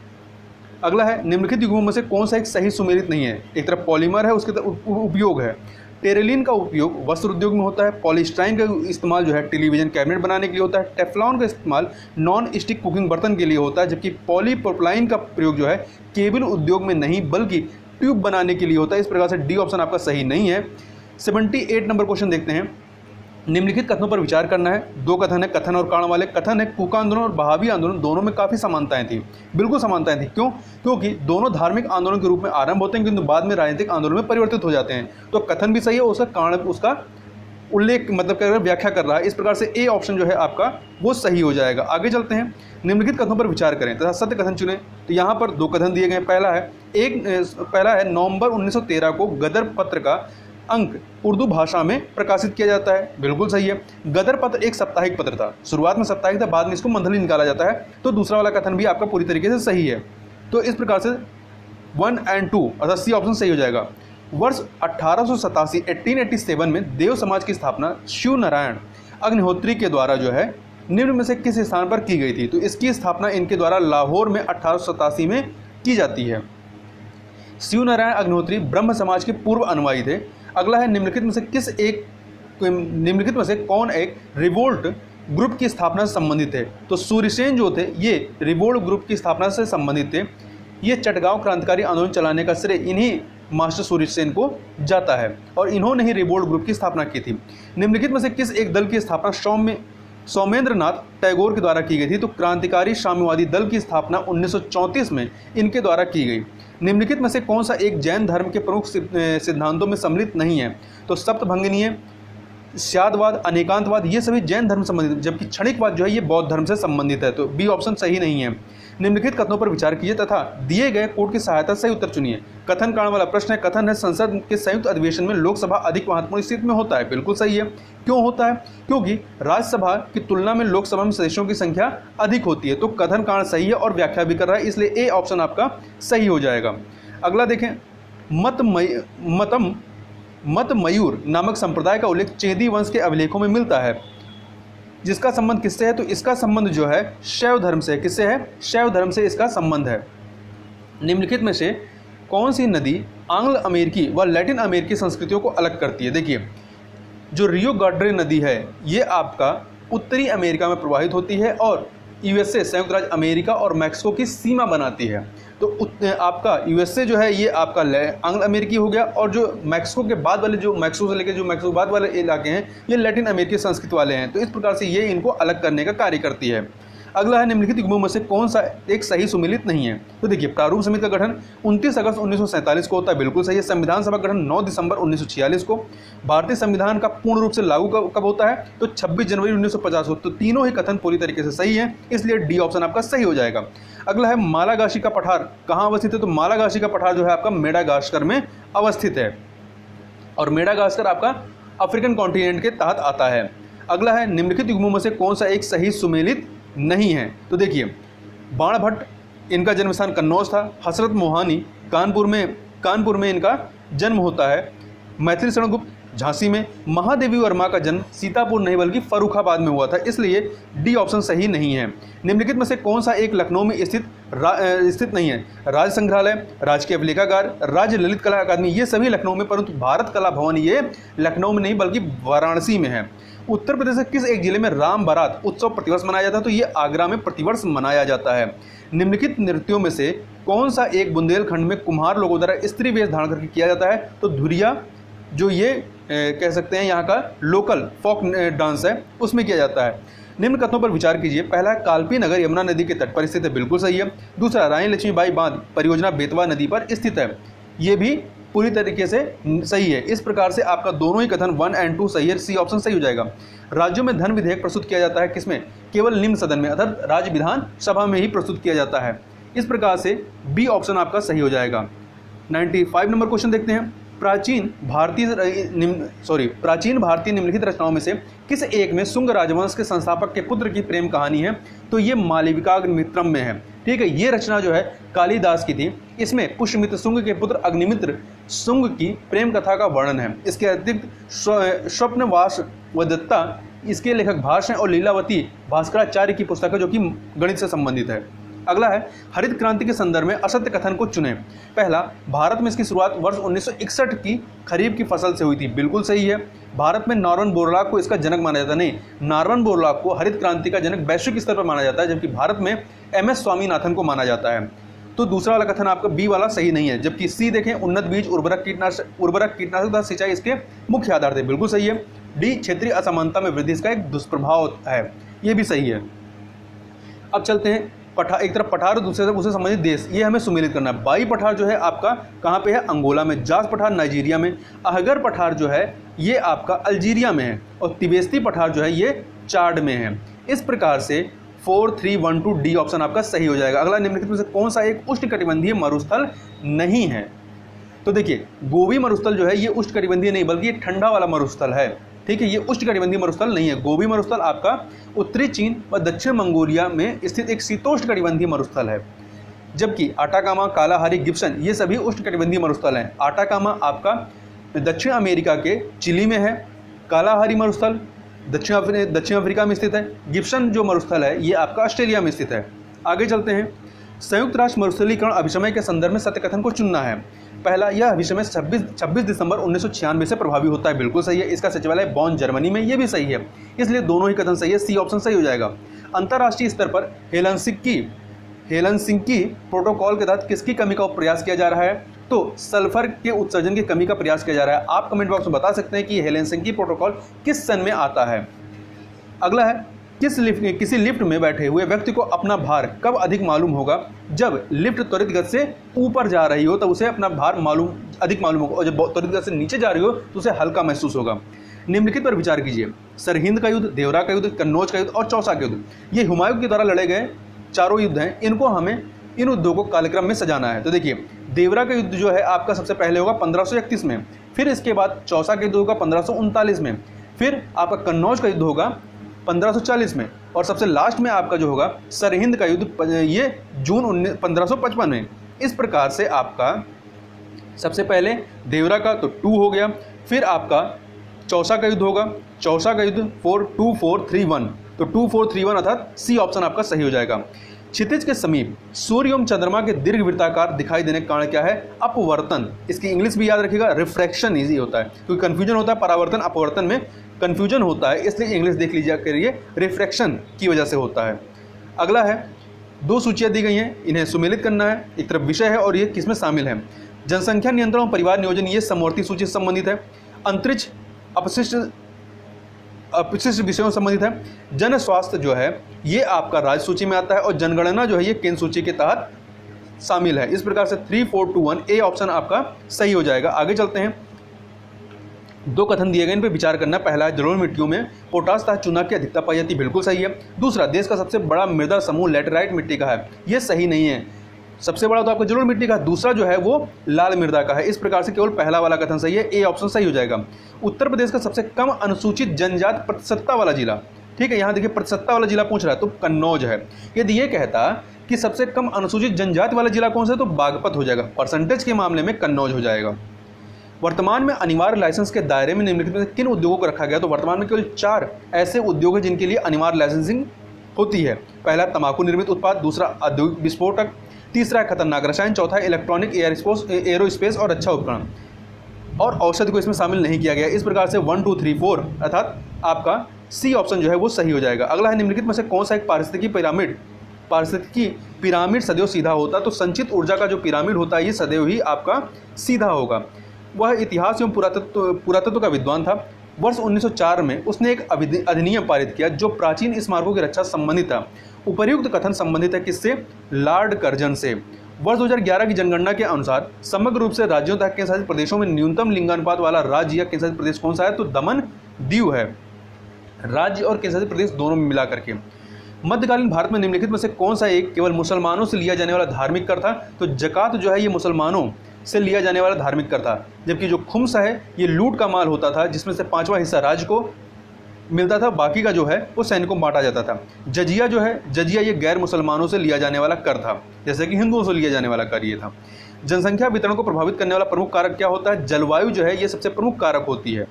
अगला है, निम्नलिखित युग्मों में से कौन सा एक सही सुमेलित नहीं है? एक तरफ पॉलीमर है, उसके तरफ उपयोग है। टेरेलिन का उपयोग वस्त्र उद्योग में होता है, पॉलीस्टाइन का इस्तेमाल जो है टेलीविजन कैबिनेट बनाने के लिए होता है, टेफ्लॉन का इस्तेमाल नॉन स्टिक कुकिंग बर्तन के लिए होता है, जबकि पॉलीप्रोपिलीन का प्रयोग जो है केबल उद्योग में नहीं बल्कि ट्यूब बनाने के लिए होता है। इस प्रकार से डी ऑप्शन आपका सही नहीं है। 78 नंबर क्वेश्चन देखते हैं। निम्नलिखित कथनों पर विचार करना है। 2 कथन है कथन और कारण वाले। कथन है कूका आंदोलन और बहावी आंदोलन दोनों में काफ़ी समानताएं थी, बिल्कुल समानताएं थी। क्यों? क्योंकि दोनों धार्मिक आंदोलन के रूप में आरंभ होते हैं किंतु बाद में राजनीतिक आंदोलन में परिवर्तित हो जाते हैं। तो कथन भी सही है, उसका कारण उसका उल्लेख मतलब कर व्याख्या कर रहा है। इस प्रकार से ए ऑप्शन जो है आपका वो सही हो जाएगा। आगे चलते हैं, निम्नलिखित कथनों पर विचार करें तथा सत्य कथन चुनें। तो यहाँ पर 2 कथन दिए गए। पहला है नवंबर 1913 को गदर पत्र का अंक उर्दू भाषा में प्रकाशित किया जाता है, बिल्कुल सही है। गदर पत्र एक साप्ताहिक पत्र था, शुरुआत में साप्ताहिक था, बाद में इसको मंथली निकाला जाता है। तो दूसरा वाला कथन भी आपका पूरी तरीके से सही है। तो इस प्रकार से 1 और 2 अर्थात सी ऑप्शन सही हो जाएगा। वर्ष 1887 में देव समाज की स्थापना शिव नारायण अग्निहोत्री के द्वारा जो है निम्न में से किस स्थान पर की गई थी? तो इसकी स्थापना इनके द्वारा लाहौर में 1887 में की जाती है। शिव नारायण अग्निहोत्री ब्रह्म समाज के पूर्व अनुयायी थे। अगला है, निम्नलिखित में से कौन एक रिवोल्ट ग्रुप की स्थापना से संबंधित है। तो सूर्यसेन जो थे ये रिवोल्ट ग्रुप की स्थापना से संबंधित थे। ये चटगांव क्रांतिकारी आंदोलन चलाने का श्रेय इन्हीं मास्टर सूर्यसेन को जाता है और इन्होंने ही रिवोल्ट ग्रुप की स्थापना की थी। निम्नलिखित में से किस एक दल की स्थापना सौमेंद्र नाथ टैगोर के द्वारा की गई थी? तो क्रांतिकारी साम्यवादी दल की स्थापना 1934 में इनके द्वारा की गई। निम्नलिखित में से कौन सा एक जैन धर्म के प्रमुख सिद्धांतों में सम्मिलित नहीं है? तो सप्तभंगनीय, स्यादवाद, अनेकांतवाद ये सभी जैन धर्म संबंधित, जबकि क्षणिकवाद जो है ये बौद्ध धर्म से संबंधित है। तो बी ऑप्शन सही नहीं है। निम्नलिखित कथनों पर विचार कीजिए तथा दिए गए कोड की सहायता से सही उत्तर चुनिए। कथन कारण वाला प्रश्न है। कथन है संसद के संयुक्त अधिवेशन में लोकसभा अधिक महत्वपूर्ण स्थिति में होता है। बिल्कुल सही है। क्यों होता है? क्योंकि राज्यसभा की तुलना में लोकसभा में सदस्यों की संख्या अधिक होती है। तो कथन कारण सही है और व्याख्या भी कर रहा है, इसलिए ए ऑप्शन आपका सही हो जाएगा। अगला देखें, मत मयूर नामक संप्रदाय का उल्लेख चेदी वंश के अभिलेखों में मिलता है, जिसका संबंध किससे है? तो इसका संबंध जो है शैव धर्म से। किससे है? शैव धर्म से इसका संबंध है। निम्नलिखित में से कौन सी नदी आंग्ल अमेरिकी व लैटिन अमेरिकी संस्कृतियों को अलग करती है? देखिए, जो रियो ग्रांडे नदी है ये आपका उत्तरी अमेरिका में प्रवाहित होती है और यूएसए, संयुक्त राज्य अमेरिका और मैक्सिको की सीमा बनाती है। तो आपका यूएसए जो है ये आपका आंग्ल अमेरिकी हो गया और जो मैक्सिको के बाद वाले, जो मैक्सिको से लेकर जो मैक्सिको बाद वाले इलाके हैं ये लैटिन अमेरिकी संस्कृति वाले हैं। तो इस प्रकार से ये इनको अलग करने का कार्य करती है। अगला है, निम्नलिखित युग्मों में से कौन सा एक सही सुमेलित नहीं है? तो देखिए, प्रारूप समिति का गठन 29 अगस्त 1947 को होता है। बिल्कुल सही है। संविधान सभा का गठन 9 दिसंबर 1946 को। भारतीय संविधान का पूर्ण रूप से लागू कब होता है? तो 26 जनवरी 1950 को। तो तीनों ही कथन पूरी तरीके से सही है, इसलिए डी ऑप्शन आपका सही हो जाएगा। अगला है, मालागाशी का पठार कहाँ अवस्थित है? तो मालागाशी का पठार जो है आपका मेडागास्कर में अवस्थित है और मेडागास्कर आपका अफ्रीकन कॉन्टिनेंट के तहत आता है। अगला है, निम्नलिखित युग्मों में से कौन सा एक सही सुमेलित नहीं है? तो देखिए, बाणभट्ट इनका जन्म स्थान कन्नौज था। हसरत मोहानी कानपुर में इनका जन्म होता है। मैथिली शरण गुप्त झांसी में। महादेवी वर्मा का जन्म सीतापुर नहीं बल्कि फर्रुखाबाद में हुआ था, इसलिए डी ऑप्शन सही नहीं है। निम्नलिखित में से कौन सा एक लखनऊ में स्थित नहीं है? राज्य संग्रहालय, राजकीय अभिलेखागार, राज्य ललित कला अकादमी ये सभी लखनऊ में, परंतु भारत कला भवन ये लखनऊ में नहीं बल्कि वाराणसी में है। उत्तर प्रदेश के किस एक जिले में राम बारात उत्सव प्रतिवर्ष मनाया जाता है? तो ये आगरा में प्रतिवर्ष मनाया जाता है। निम्नलिखित नृत्यों में से कौन सा एक बुंदेलखंड में कुम्हार लोगों द्वारा स्त्री वेश धारण करके किया जाता है? तो धुरिया जो ये कह सकते हैं यहाँ का लोकल फोक डांस है उसमें किया जाता है। निम्न कथनों पर विचार कीजिए। पहला, कालपी नगर यमुना नदी के तट पर स्थित है। बिल्कुल सही है। दूसरा, रानी लक्ष्मीबाई बांध परियोजना बेतवा नदी पर स्थित है। ये भी पूरी तरीके से सही है। इस प्रकार से आपका दोनों ही कथन 1 और 2 सही है। सी ऑप्शन सही हो जाएगा। राज्यों में धन विधेयक प्रस्तुत किया जाता है किसमें? केवल निम्न सदन में, अर्थात राज्य विधान सभा में ही प्रस्तुत किया जाता है। इस प्रकार से बी ऑप्शन आपका सही हो जाएगा। 95 नंबर क्वेश्चन देखते हैं। प्राचीन भारतीय निम्नलिखित रचनाओं में से किस एक में शुंग राजवंश के संस्थापक के पुत्र की प्रेम कहानी है? तो ये मालविकाग्निमित्रम में है। ठीक है, ये रचना जो है कालिदास की थी। इसमें पुष्यमित्र शुंग के पुत्र अग्निमित्र शुंग की प्रेम कथा का वर्णन है। इसके अतिरिक्त स्वप्नवास व दत्ता इसके लेखक भाष हैं और लीलावती भास्कराचार्य की पुस्तक है जो कि गणित से संबंधित है। अगला है, हरित क्रांति के संदर्भ में असत्य कथन को चुनें। पहला, भारत में इसकी शुरुआत वर्ष 1961 की खरीफ की फसल से हुई थी। बिल्कुल सही है। भारत में नॉर्मन बोरलॉग को इसका जनक माना जाता नहीं, नॉर्मन बोरलॉग को हरित क्रांति का जनक वैश्विक स्तर पर माना जाता है, जबकि भारत में MS स्वामीनाथन को माना जाता है। तो दूसरा वाला कथन आपका बी वाला सही नहीं है। जबकि सी देखें, उन्नत बीज उर्वरक कीटनाशक तथा सिंचाई इसके मुख्य आधार थे। बिल्कुल सही है। डी, क्षेत्रीय असमानता में वृद्धि इसका एक दुष्प्रभाव है। ये भी सही है। अब चलते हैं एक तरफ पठार और दूसरी तरफ उससे संबंधित देश, ये हमें सुमेलित करना है। बाई पठार जो है आपका कहाँ पे है? अंगोला में। जास पठार नाइजीरिया में। अहगर पठार जो है ये आपका अल्जीरिया में है और तिबेस्ती पठार जो है ये चाड में है। इस प्रकार से 4, 3, 1, 2 डी ऑप्शन आपका सही हो जाएगा। अगला, निम्नलिखित में से कौन सा एक उष्णकटिबंधीय मरुस्थल नहीं है? तो देखिए, गोबी मरुस्थल जो है ये उष्णकटिबंधीय नहीं बल्कि ये ठंडा वाला मरुस्थल है। ठीक है, ये उष्णकटिबंधीय मरुस्थल नहीं है। गोबी मरुस्थल आपका उत्तरी चीन व दक्षिण मंगोलिया में स्थित एक शीतोष्णकटिबंधीय मरुस्थल है। जबकि आटाकामा, कालाहारी, गिब्सन ये सभी उष्णकटिबंधीय मरुस्थल हैं। आटाकामा आपका दक्षिण अमेरिका के चिली में है। कालाहारी मरुस्थल दक्षिण अफ्रीका में स्थित है। गिब्सन जो मरुस्थल है ये आपका ऑस्ट्रेलिया में स्थित है। आगे चलते हैं। संयुक्त राष्ट्र मरुस्थलीकरण अभिसमय के संदर्भ में सत्य कथन को चुनना है। पहला, यह विषय में 26 दिसंबर 1996 से प्रभावी होता है, बिल्कुल सही है। इसका सचिवालय बॉन जर्मनी में, ये भी सही है, इसलिए दोनों ही कथन सही है, सी ऑप्शन सही हो जाएगा। अंतर्राष्ट्रीय स्तर पर हेलसिंकी प्रोटोकॉल के तहत किसकी कमी का प्रयास किया जा रहा है? तो सल्फर के उत्सर्जन की कमी का प्रयास किया जा रहा है। आप कमेंट बॉक्स में बता सकते हैं कि हेलसिंकी प्रोटोकॉल किस सन में आता है। अगला है, किसी लिफ्ट में बैठे हुए व्यक्ति को अपना भार कब अधिक मालूम होगा? जब लिफ्ट त्वरित गति से ऊपर जा रही हो तब उसे अपना भार अधिक मालूम होगा, और जब त्वरित गति से नीचे जा रही हो तो उसे हल्का महसूस होगा। निम्नलिखित पर विचार कीजिए। सरहिंद का युद्ध, देवरा का युद्ध, कन्नौज का युद्ध और चौसा का युद्ध, ये हुमायूं के द्वारा लड़े गए चारों युद्ध हैं। इनको हमें इन युद्धों को कालक्रम में सजाना है। तो देखिए, देवरा का युद्ध जो है आपका सबसे पहले होगा 1531 में, फिर इसके बाद चौसा का युद्ध होगा 1539 में, फिर आपका कन्नौज का युद्ध होगा 1540 में, और सबसे लास्ट में आपका जो होगा सरहिंद का युद्ध, ये जून 1555 में। इस प्रकार से आपका सबसे पहले देवरा का तो 2 हो गया, फिर आपका चौसा का युद्ध होगा, चौसा का युद्ध 42431, तो 2431 अर्थात सी ऑप्शन आपका सही हो जाएगा। क्षितिज के समीप सूर्य एवं चंद्रमा के दीर्घ वृत्ताकार दिखाई देने का कारण क्या है? अपवर्तन। इसकी इंग्लिश भी याद रखिएगा, रिफ्रैक्शन इजी होता है, क्योंकि कंफ्यूजन होता है परावर्तन अपवर्तन में कंफ्यूजन होता है, इसलिए इंग्लिश देख लीजिए करिए, रिफ्रैक्शन की वजह से होता है। अगला है, 2 सूचियाँ दी गई हैं, इन्हें सुमेलित करना है। एक तरफ विषय है और ये किसमें शामिल है? जनसंख्या नियंत्रण और परिवार नियोजन, ये समवर्ती सूची से संबंधित है। अंतरिक्ष अपशिष्ट विषयों से संबंधित है। जन स्वास्थ्य जो है ये आपका राज्य सूची में आता है, और जनगणना जो है ये केंद्र सूची के तहत शामिल है। इस प्रकार से 3421 ए ऑप्शन आपका सही हो जाएगा। आगे चलते हैं, 2 कथन दिए गए, इन पर विचार करना। पहला है, जलोढ़ मिट्टियों में पोटास तथा चूना की अधिकता पाई जाती है, बिल्कुल सही है। दूसरा, देश का सबसे बड़ा मृदा समूह लैटेराइट मिट्टी का है, ये सही नहीं है। सबसे बड़ा तो आपका जलोढ़ मिट्टी का, दूसरा जो है वो लाल मृदा का है। इस प्रकार से केवल पहला वाला कथन सही है, ए ऑप्शन सही हो जाएगा। उत्तर प्रदेश का सबसे कम अनुसूचित जनजाति प्रतिशतता वाला जिला, ठीक है, यहाँ देखिए प्रतिशतता वाला जिला पूछ रहा है तो कन्नौज है। यदि ये कहता कि सबसे कम अनुसूचित जनजाति वाला जिला कौन सा है तो बागपत हो जाएगा। परसेंटेज के मामले में कन्नौज हो जाएगा। वर्तमान में अनिवार्य लाइसेंस के दायरे में निम्नलिखित में किन उद्योगों को रखा गया? तो वर्तमान में केवल 4 ऐसे उद्योग हैं जिनके लिए अनिवार्य लाइसेंसिंग होती है। पहला, तंबाकू निर्मित उत्पाद, दूसरा औद्योगिक विस्फोटक, तीसरा है खतरनाक रसायन, चौथा है इलेक्ट्रॉनिक एरोस्पेस और रक्षा उपकरण, और औषधि को इसमें शामिल नहीं किया गया। इस प्रकार से 1 2 3 4 अर्थात आपका सी ऑप्शन जो है वो सही हो जाएगा। अगला है, निम्नलिखित में से कौन सा एक पारिस्थितिकी पिरामिड सदैव सीधा होता? तो संचित ऊर्जा का जो पिरामिड होता है ये सदैव ही आपका सीधा होगा। वह इतिहास एवं पुरातत्व का विद्वान था। वर्ष 1904 में उसने एक अधिनियम पारित किया जो प्राचीन स्मारकों की रक्षा संबंधित था। उपर्युक्त कथन संबंधित है किससे? लॉर्ड कर्जन से। वर्ष 2011 की जनगणना के अनुसार समग्र रूप से राज्यों तथा केंद्र शासित प्रदेशों में न्यूनतम लिंगानुपात वाला राज्य या केंद्र शासित प्रदेश कौन सा है? तो दमन दीव है। राज्य और केंद्र शासित प्रदेश दोनों में मिला करके। मध्यकालीन भारत में निम्नलिखित में से कौन सा एक केवल मुसलमानों से लिया जाने वाला धार्मिक कर था? तो जकात जो है ये मुसलमानों से लिया जाने वाला धार्मिक कर था, जबकि जो खुम्स है ये लूट का माल होता था जिसमें से 5वां हिस्सा राज्य को मिलता था, बाकी का जो है वो सैनिकों को बांटा जाता था। जजिया जो है, जजिया ये गैर मुसलमानों से लिया जाने वाला कर था, जैसे कि हिंदुओं से लिया जाने वाला कर ये था। जनसंख्या वितरण को प्रभावित करने वाला प्रमुख कारक क्या होता है? जलवायु जो है ये सबसे प्रमुख कारक होती है।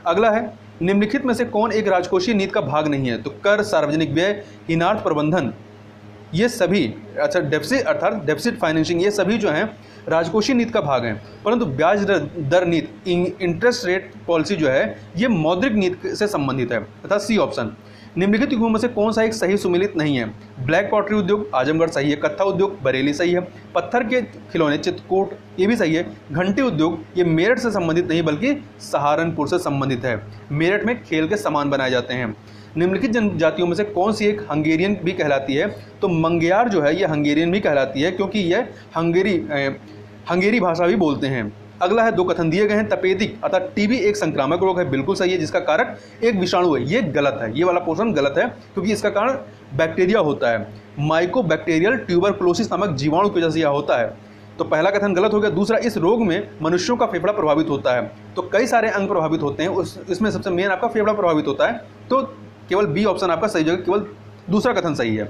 अगला है, निम्नलिखित में से कौन एक राजकोषीय नीति का भाग नहीं है? तो कर, सार्वजनिक व्यय, हीनार्थ प्रबंधन, ये सभी डेफिसिट अर्थात डेफिसिट फाइनेंसिंग, ये सभी जो हैं राजकोषीय नीति का भाग हैं। परंतु ब्याज दर नीति, इंटरेस्ट रेट पॉलिसी जो है ये मौद्रिक नीति से संबंधित है, अर्थात सी ऑप्शन। निम्नलिखित उद्योगों में से कौन सा एक सही सुमेलित नहीं है? ब्लैक पॉटरी उद्योग आजमगढ़ सही है, कत्था उद्योग बरेली सही है, पत्थर के खिलौने चित्रकूट ये भी सही है, घंटी उद्योग ये मेरठ से संबंधित नहीं बल्कि सहारनपुर से संबंधित है। मेरठ में खेल के सामान बनाए जाते हैं। निम्नलिखित जनजातियों में से कौन सी एक हंगेरियन भी कहलाती है? तो मंगेयार जो है ये हंगेरियन भी कहलाती है, क्योंकि यह हंगेरी भाषा भी बोलते हैं। अगला है, 2 कथन दिए गए हैं। तपेदिक अर्थात टीबी एक संक्रामक रोग है, बिल्कुल सही है, जिसका कारक एक विषाणु है, ये गलत है, ये वाला पोर्शन गलत है, क्योंकि इसका कारण बैक्टीरिया होता है। माइकोबैक्टीरियल ट्यूबरकुलोसिस नामक जीवाणु की वजह से यह होता है, तो पहला कथन गलत हो गया। दूसरा, इस रोग में मनुष्यों का फेफड़ा प्रभावित होता है, तो कई सारे अंग प्रभावित होते हैं, इसमें सबसे मेन आपका फेफड़ा प्रभावित होता है, तो केवल बी ऑप्शन आपका सही जगह, केवल दूसरा कथन सही है।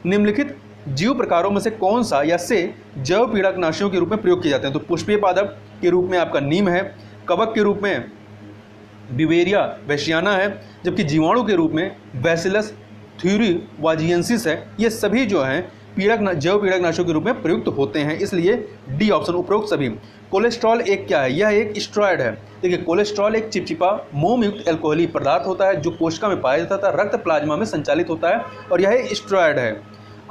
निम्नलिखित जीव प्रकारों में से कौन सा या से जैव पीड़कनाशियों के रूप में प्रयोग किए जाते हैं? तो पुष्पीय पादप के रूप में आपका नीम है, कवक के रूप में बिवेरिया वेशियाना है, जबकि जीवाणु के रूप में बैसिलस थ्यूरीवाजिएंसिस है। ये सभी जो हैं जैव पीड़कनाशक के रूप में प्रयुक्त होते हैं, इसलिए डी ऑप्शन उपरोक्त सभी। कोलेस्ट्रॉल एक क्या है? यह एक स्टेरॉयड है। देखिए, कोलेस्ट्रॉल एक चिपचिपा मोम युक्त एल्कोहली पदार्थ होता है जो कोशिका में पाया जाता है, रक्त प्लाज्मा में संचालित होता है और यह स्टेरॉयड है।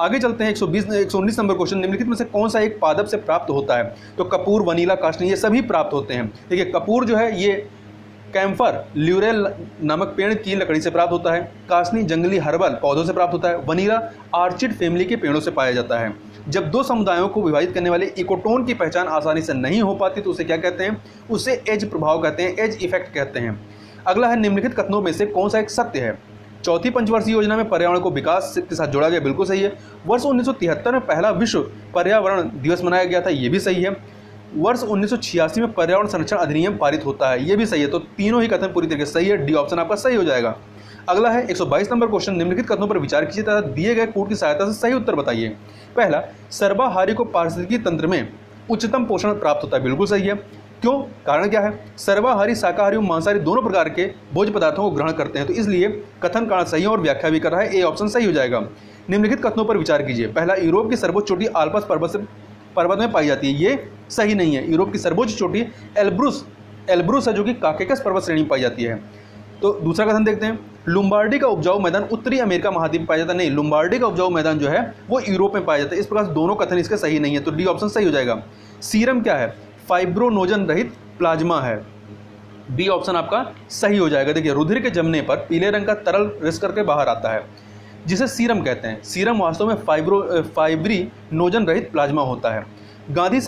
आगे चलते हैं 119 नंबर क्वेश्चन। निम्नलिखित में से कौन सा एक पादप से प्राप्त होता है? तो कपूर, वनीला, कास्नी, ये सभी प्राप्त होते हैं। देखिए, कपूर जो है ये कैम्फर ल्यूरेल नामक पेड़ की लकड़ी से प्राप्त होता है। कास्नी जंगली हर्बल पौधों से प्राप्त होता है। वनीला आर्चिड फैमिली के पेड़ों से पाया जाता है। जब दो समुदायों को विभाजित करने वाले इकोटोन की पहचान आसानी से नहीं हो पाती तो उसे क्या कहते हैं? उसे एज प्रभाव कहते हैं, एज इफेक्ट कहते हैं। अगला है, निम्नलिखित कथनों में से कौन सा एक सत्य है? चौथी पंचवर्षीय योजना में पर्यावरण को विकास के साथ जोड़ा गया, बिल्कुल सही है। वर्ष 1973 में पहला विश्व पर्यावरण दिवस मनाया गया था, ये भी सही है। वर्ष 1986 में पर्यावरण संरक्षण अधिनियम पारित होता है, ये भी सही है। तो तीनों ही कथन पूरी तरीके से सही है, डी ऑप्शन आपका सही हो जाएगा। अगला है 122 नंबर क्वेश्चन। निम्नलिखित कथनों पर विचार कीजिए तथा दिए गए कूट की सहायता से सही उत्तर बताइए। पहला, सर्वाहारी को पारिस्थितिकी तंत्र में उच्चतम पोषण प्राप्त होता है, बिल्कुल सही है। क्यों? कारण क्या है? सर्वाहारी शाकाहारी और मांसाहारी दोनों प्रकार के भोज्य पदार्थों को ग्रहण करते हैं, तो इसलिए कथन कारण सही है और व्याख्या भी कर रहा है, ए ऑप्शन सही हो जाएगा। निम्नलिखित कथनों पर विचार कीजिए। पहला, यूरोप की सर्वोच्च चोटी आल्प्स पर्वत में पाई जाती है, ये सही नहीं है। यूरोप की सर्वोच्च चोटी एल्ब्रुस है जो कि काकेकस पर्वत श्रेणी में पाई जाती है। तो दूसरा कथन देखते हैं, लुम्बार्डी का उपजाऊ मैदान उत्तरी अमेरिका महाद्वीप में पाया जाता है, नहीं, लुम्बार्डी का उपजाऊ मैदान जो है वो यूरोप में पाया जाता है। इस प्रकार दोनों कथन इसके सही नहीं है, तो डी ऑप्शन सही हो जाएगा। सीरम क्या है? फाइब्रोनोजन रहित प्लाज्मा है, बी ऑप्शन आपका सही हो जाएगा। देखिए, रुधिर के जमने पर पीले रंग का तरल रिस करके बाहर आता है जिसे सीरम कहते हैं। सीरम वास्तव में फाइब्रिनोजन रहित प्लाज्मा होता है। गांधी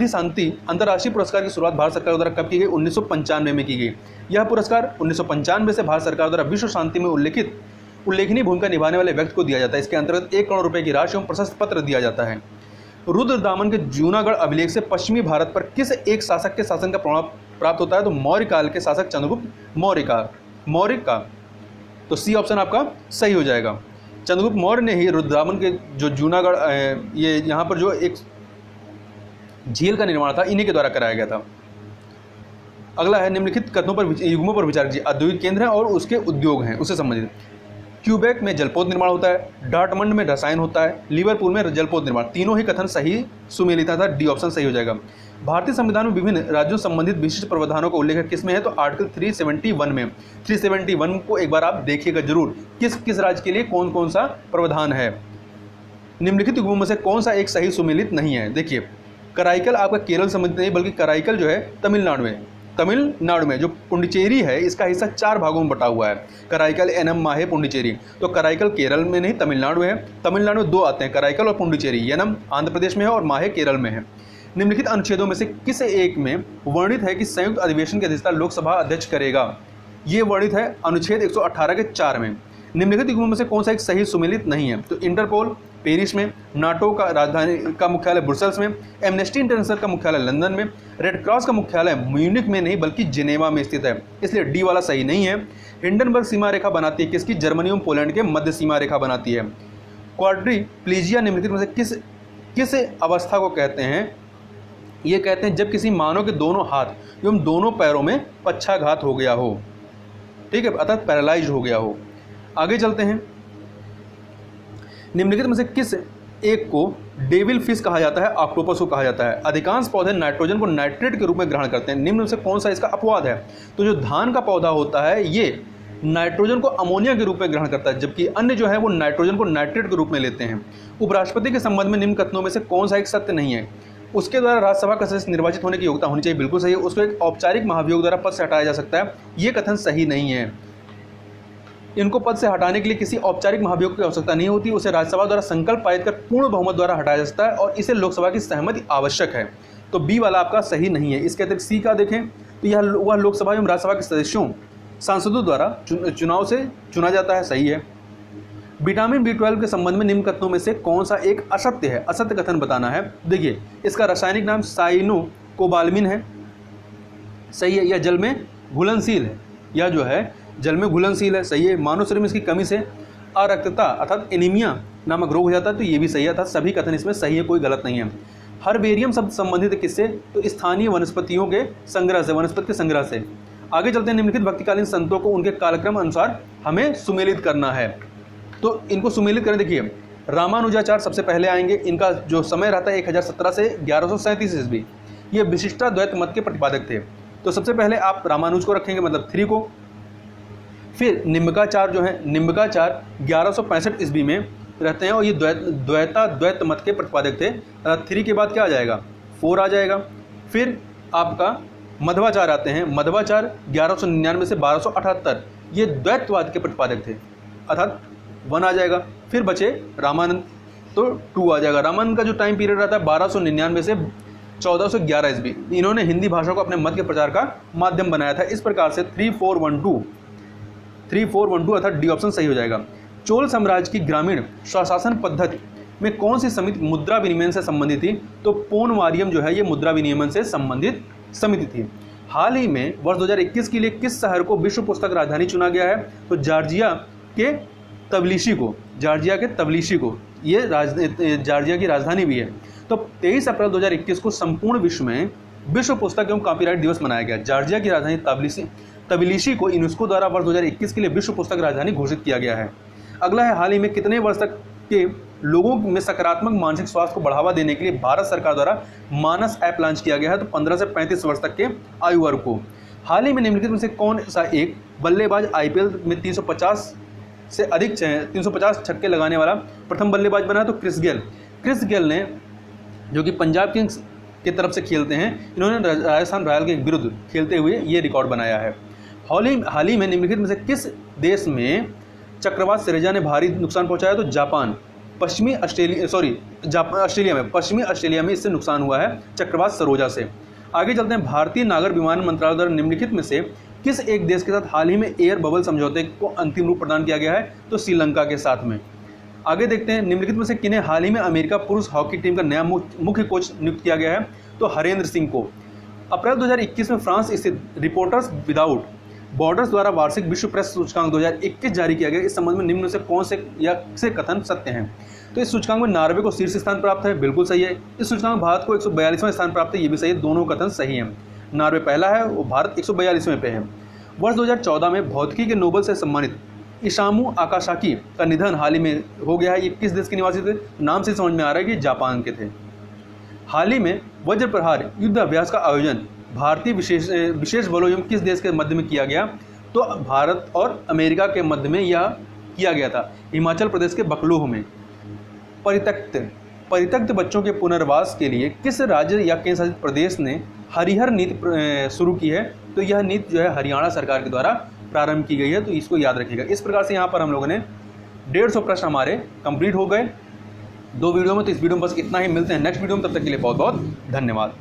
शांति अंतर्राष्ट्रीय पुरस्कार की शुरुआत भारत सरकार द्वारा कब की गई? 1995 में की गई। यह पुरस्कार 1995 से भारत सरकार द्वारा विश्व शांति में उल्लेखनीय भूमिका निभाने वाले व्यक्ति को दिया जाता है। इसके अंतर्गत 1 करोड़ रुपए की राशि एवं प्रशस्ति पत्र दिया जाता है। रुद्रदामन के जूनागढ़ अभिलेख से पश्चिमी भारत पर किस एक शासक के शासन का प्रभाव प्राप्त होता है? तो मौर्य काल के शासक चंद्रगुप्त मौर्य का। तो सी ऑप्शन आपका सही हो जाएगा। चंद्रगुप्त मौर्य ने ही रुद्रदामन के जो जूनागढ़ ये यहाँ पर जो एक झील का निर्माण था, इन्हीं के द्वारा कराया गया था। अगला है, निम्नलिखित कथनों पर युग्मों पर विचार कीजिए। औद्योगिक केंद्र है और उसके उद्योग हैं, उससे संबंधित। क्यूबेक में जलपोत निर्माण होता है, डार्टमंड में रसायन होता है, लिवरपूल में जलपोत निर्माण, तीनों ही कथन सही सुमेलित था, डी ऑप्शन सही हो जाएगा। भारतीय संविधान में विभिन्न राज्यों संबंधित विशिष्ट प्रावधानों का उल्लेख किस में है? तो आर्टिकल 371 में। 371 को एक बार आप देखिएगा जरूर, किस राज्य के लिए कौन कौन सा प्रावधान है। निम्नलिखित युग्मों में से कौन सा एक सही सुमेलित नहीं है? देखिए, कराईकल आपका केरल संबंधित नहीं, बल्कि कराईकल जो है तमिलनाडु में जो पुंडुचेरी है इसका हिस्सा 4 भागों में बटा हुआ है। कराईकल, एनम, माहे, पुंडुचेरी। तो कराईकल केरल में नहीं, तमिलनाडु है। तमिलनाडु में 2 आते हैं, कराईकल और पुंडुचेरी। एनम आंध्र प्रदेश में है और माहे केरल में है। निम्नलिखित अनुच्छेदों में से किस एक में वर्णित है कि संयुक्त अधिवेशन की अध्यक्षता लोकसभा अध्यक्ष करेगा? ये वर्णित है अनुच्छेद 118 के 4 में। निम्नलिखित युग्मों में से कौन सा एक सही सुमेलित नहीं है? तो इंटरपोल पेरिस में, नाटो का राजधानी का मुख्यालय ब्रुसेल्स में, एमनेस्टी इंटरनेशनल का मुख्यालय लंदन में, रेड क्रॉस का मुख्यालय म्यूनिख में नहीं बल्कि जिनेवा में स्थित है, इसलिए डी वाला सही नहीं है। हिंडनबर्ग सीमा रेखा बनाती है किसकी? जर्मनी एवं पोलैंड के मध्य सीमा रेखा बनाती है। क्वाड्रीप्लीजिया निम्नलिखित में से किस अवस्था को कहते हैं? ये कहते हैं जब किसी मानव के दोनों हाथ एवं दोनों पैरों में पक्षाघात हो गया हो, ठीक है, अर्थात पैरालाइज हो गया हो। आगे चलते हैं, निम्नलिखित में से किस एक को डेविल फिश कहा जाता है, ऑक्टोपस को कहा जाता है? अधिकांश पौधे नाइट्रोजन को नाइट्रेट के रूप में ग्रहण करते हैं, निम्न में से कौन सा इसका अपवाद है? तो जो धान का पौधा होता है ये नाइट्रोजन को अमोनिया के रूप में ग्रहण करता है, जबकि अन्य जो है वो नाइट्रोजन को नाइट्रेट के रूप में लेते हैं। उपराष्ट्रपति के संबंध में निम्न कथनों में से कौन सा एक सत्य नहीं है? उसके द्वारा राज्यसभा का सदस्य निर्वाचित होने की योग्यता होनी चाहिए, बिल्कुल सही है। उसको एक औपचारिक महाभियोग द्वारा पद से हटाया जा सकता है, ये कथन सही नहीं है। इनको पद से हटाने के लिए किसी औपचारिक महाभियोग की आवश्यकता नहीं होती, उसे राज्यसभा द्वारा संकल्प पारित कर पूर्ण बहुमत द्वारा हटाया जा सकता है और इसे लोकसभा की सहमति आवश्यक है। तो बी वाला आपका सही नहीं है। इसके अतिरिक्त सी का देखें तो यह वह लोकसभा एवं राज्यसभा के सदस्यों सांसदों द्वारा चुनाव से चुना जाता है, सही है। विटामिन B12 के संबंध में निम्न कथनों में से कौन सा एक असत्य है? असत्य कथन बताना है। देखिए, इसका रासायनिक नाम साइनोकोबाल्मिन है, सही है। यह जल में घुलनशील है, यह जो है जल में घुलनशील है, सही है। मानव शरीर में इसकी कमी से अरक्तता अर्थात एनीमिया नामक रोग हो जाता है, तो ये भी सही है, अर्थात सभी कथन इसमें सही है, कोई गलत नहीं है। हर्बेरियम शब्द संबंधित किससे? तो स्थानीय वनस्पतियों के संग्रह से, वनस्पति के संग्रह से। आगे चलते हैं, निम्नलिखित भक्तिकालीन संतों को उनके कालक्रम अनुसार हमें सुमेलित करना है, तो इनको सुमेलित करें। देखिए, रामानुजाचार्य सबसे पहले आएंगे। इनका जो समय रहता है 1017 से 1137 ईस्वी। ये विशिष्टाद्वैत मत के प्रतिपादक थे। तो सबसे पहले आप रामानुज को रखेंगे, मतलब 3 को। फिर निम्बकाचार्य जो है, निम्बकाचार्य 1165 ईस्वी में रहते हैं और ये द्वैत मत के प्रतिपादक थे। 3 के बाद क्या आ जाएगा, 4 आ जाएगा। फिर आपका मध्वाचार्य आते हैं। मध्वाचार्य 1199 से 1278, ये द्वैतवाद के प्रतिपादक थे, अर्थात 1 आ जाएगा। फिर बचे रामानंद, तो 2 आ जाएगा। रामानंद का जो टाइम पीरियड रहता है 1299 से 1411 ईस्वी। इन्होंने हिंदी भाषा को अपने मत के प्रचार का माध्यम बनाया था। इस प्रकार से 3412 अर्थात डी ऑप्शन सही हो जाएगा। चोल साम्राज्य की ग्रामीण स्वशासन पद्धति में कौन सी समिति मुद्रा विनिमय से संबंधित थी? तो पोनवारियम जो है ये मुद्रा विनिमय से संबंधित समिति थी। हाल ही में वर्ष 2021 के लिए किस शहर को विश्व पुस्तक राजधानी चुना गया है? तो जॉर्जिया के तबिलिसी को, ये जॉर्जिया की राजधानी भी है। तो 23 अप्रैल 2021 को संपूर्ण विश्व में विश्व पुस्तक एवं कॉपीराइट दिवस मनाया गया। जॉर्जिया की राजधानी तबिलिसी को यूनेस्को द्वारा वर्ष 2021 के लिए विश्व पुस्तक राजधानी घोषित किया गया है। अगला है, हाल ही में कितने वर्ष तक के लोगों में सकारात्मक मानसिक स्वास्थ्य को बढ़ावा देने के लिए भारत सरकार द्वारा मानस ऐप लॉन्च किया गया है? तो 15 से 35 वर्ष तक के आयु वर्ग को। हाल ही में निम्नलिखित में से कौन सा एक बल्लेबाज आईपीएल में 350 छक्के लगाने वाला प्रथम बल्लेबाज बना? तो क्रिस गेल ने, जो कि पंजाब किंग्स की तरफ से खेलते हैं, इन्होंने राजस्थान रॉयल के विरुद्ध खेलते हुए ये रिकॉर्ड बनाया है। हाल ही में निम्नलिखित में से किस देश में चक्रवात सिरजा ने भारी नुकसान पहुंचाया? तो जापान। ऑस्ट्रेलिया में इससे नुकसान हुआ है चक्रवात सरोजा से। आगे चलते हैं, भारतीय नागर विमान मंत्रालय द्वारा निम्नलिखित में से किस एक देश के साथ हाल ही में एयर बबल समझौते को अंतिम रूप प्रदान किया गया है? तो श्रीलंका के साथ में। आगे देखते हैं, निम्नलिखित में से किन्हें हाल ही में अमेरिका पुरुष हॉकी टीम का नया मुख्य कोच नियुक्त किया गया है? तो हरेंद्र सिंह को। अप्रैल 2021 में फ्रांस स्थित रिपोर्टर्स विदाउट बॉर्डर्स द्वारा वार्षिक विश्व प्रेस सूचकांक 2021 जारी किया गया। इस संबंध में निम्न में से कौन से कथन सत्य हैं? तो इस सूचकांक में नॉर्वे को शीर्ष स्थान प्राप्त है, बिल्कुल सही है। इस सूचकांक में भारत को 142वां स्थान प्राप्त है, ये भी सही है। दोनों कथन सही हैं। नॉर्वे पहला है और भारत 142वें पे है। वर्ष 2014 में भौतिकी के नोबेल से सम्मानित इसामू आकाशाकी का निधन हाल ही में हो गया है। ये किस देश के निवासी थे? नाम से समझ में आ रहा है कि जापान के थे। हाल ही में वज्र प्रहार युद्ध अभ्यास का आयोजन भारतीय विशेष बलों एवं किस देश के मध्य में किया गया? तो भारत और अमेरिका के मध्य में यह किया गया था, हिमाचल प्रदेश के बकलोह में। परित्यक्त बच्चों के पुनर्वास के लिए किस राज्य या केंद्र शासित प्रदेश ने हरिहर नीति शुरू की है? तो यह नीति जो है हरियाणा सरकार के द्वारा प्रारंभ की गई है, तो इसको याद रखिएगा। इस प्रकार से यहाँ पर हम लोगों ने 150 प्रश्न हमारे कंप्लीट हो गए 2 वीडियो में। तो इस वीडियो में बस इतना ही, मिलते हैं नेक्स्ट वीडियो में, तब तक के लिए बहुत बहुत धन्यवाद।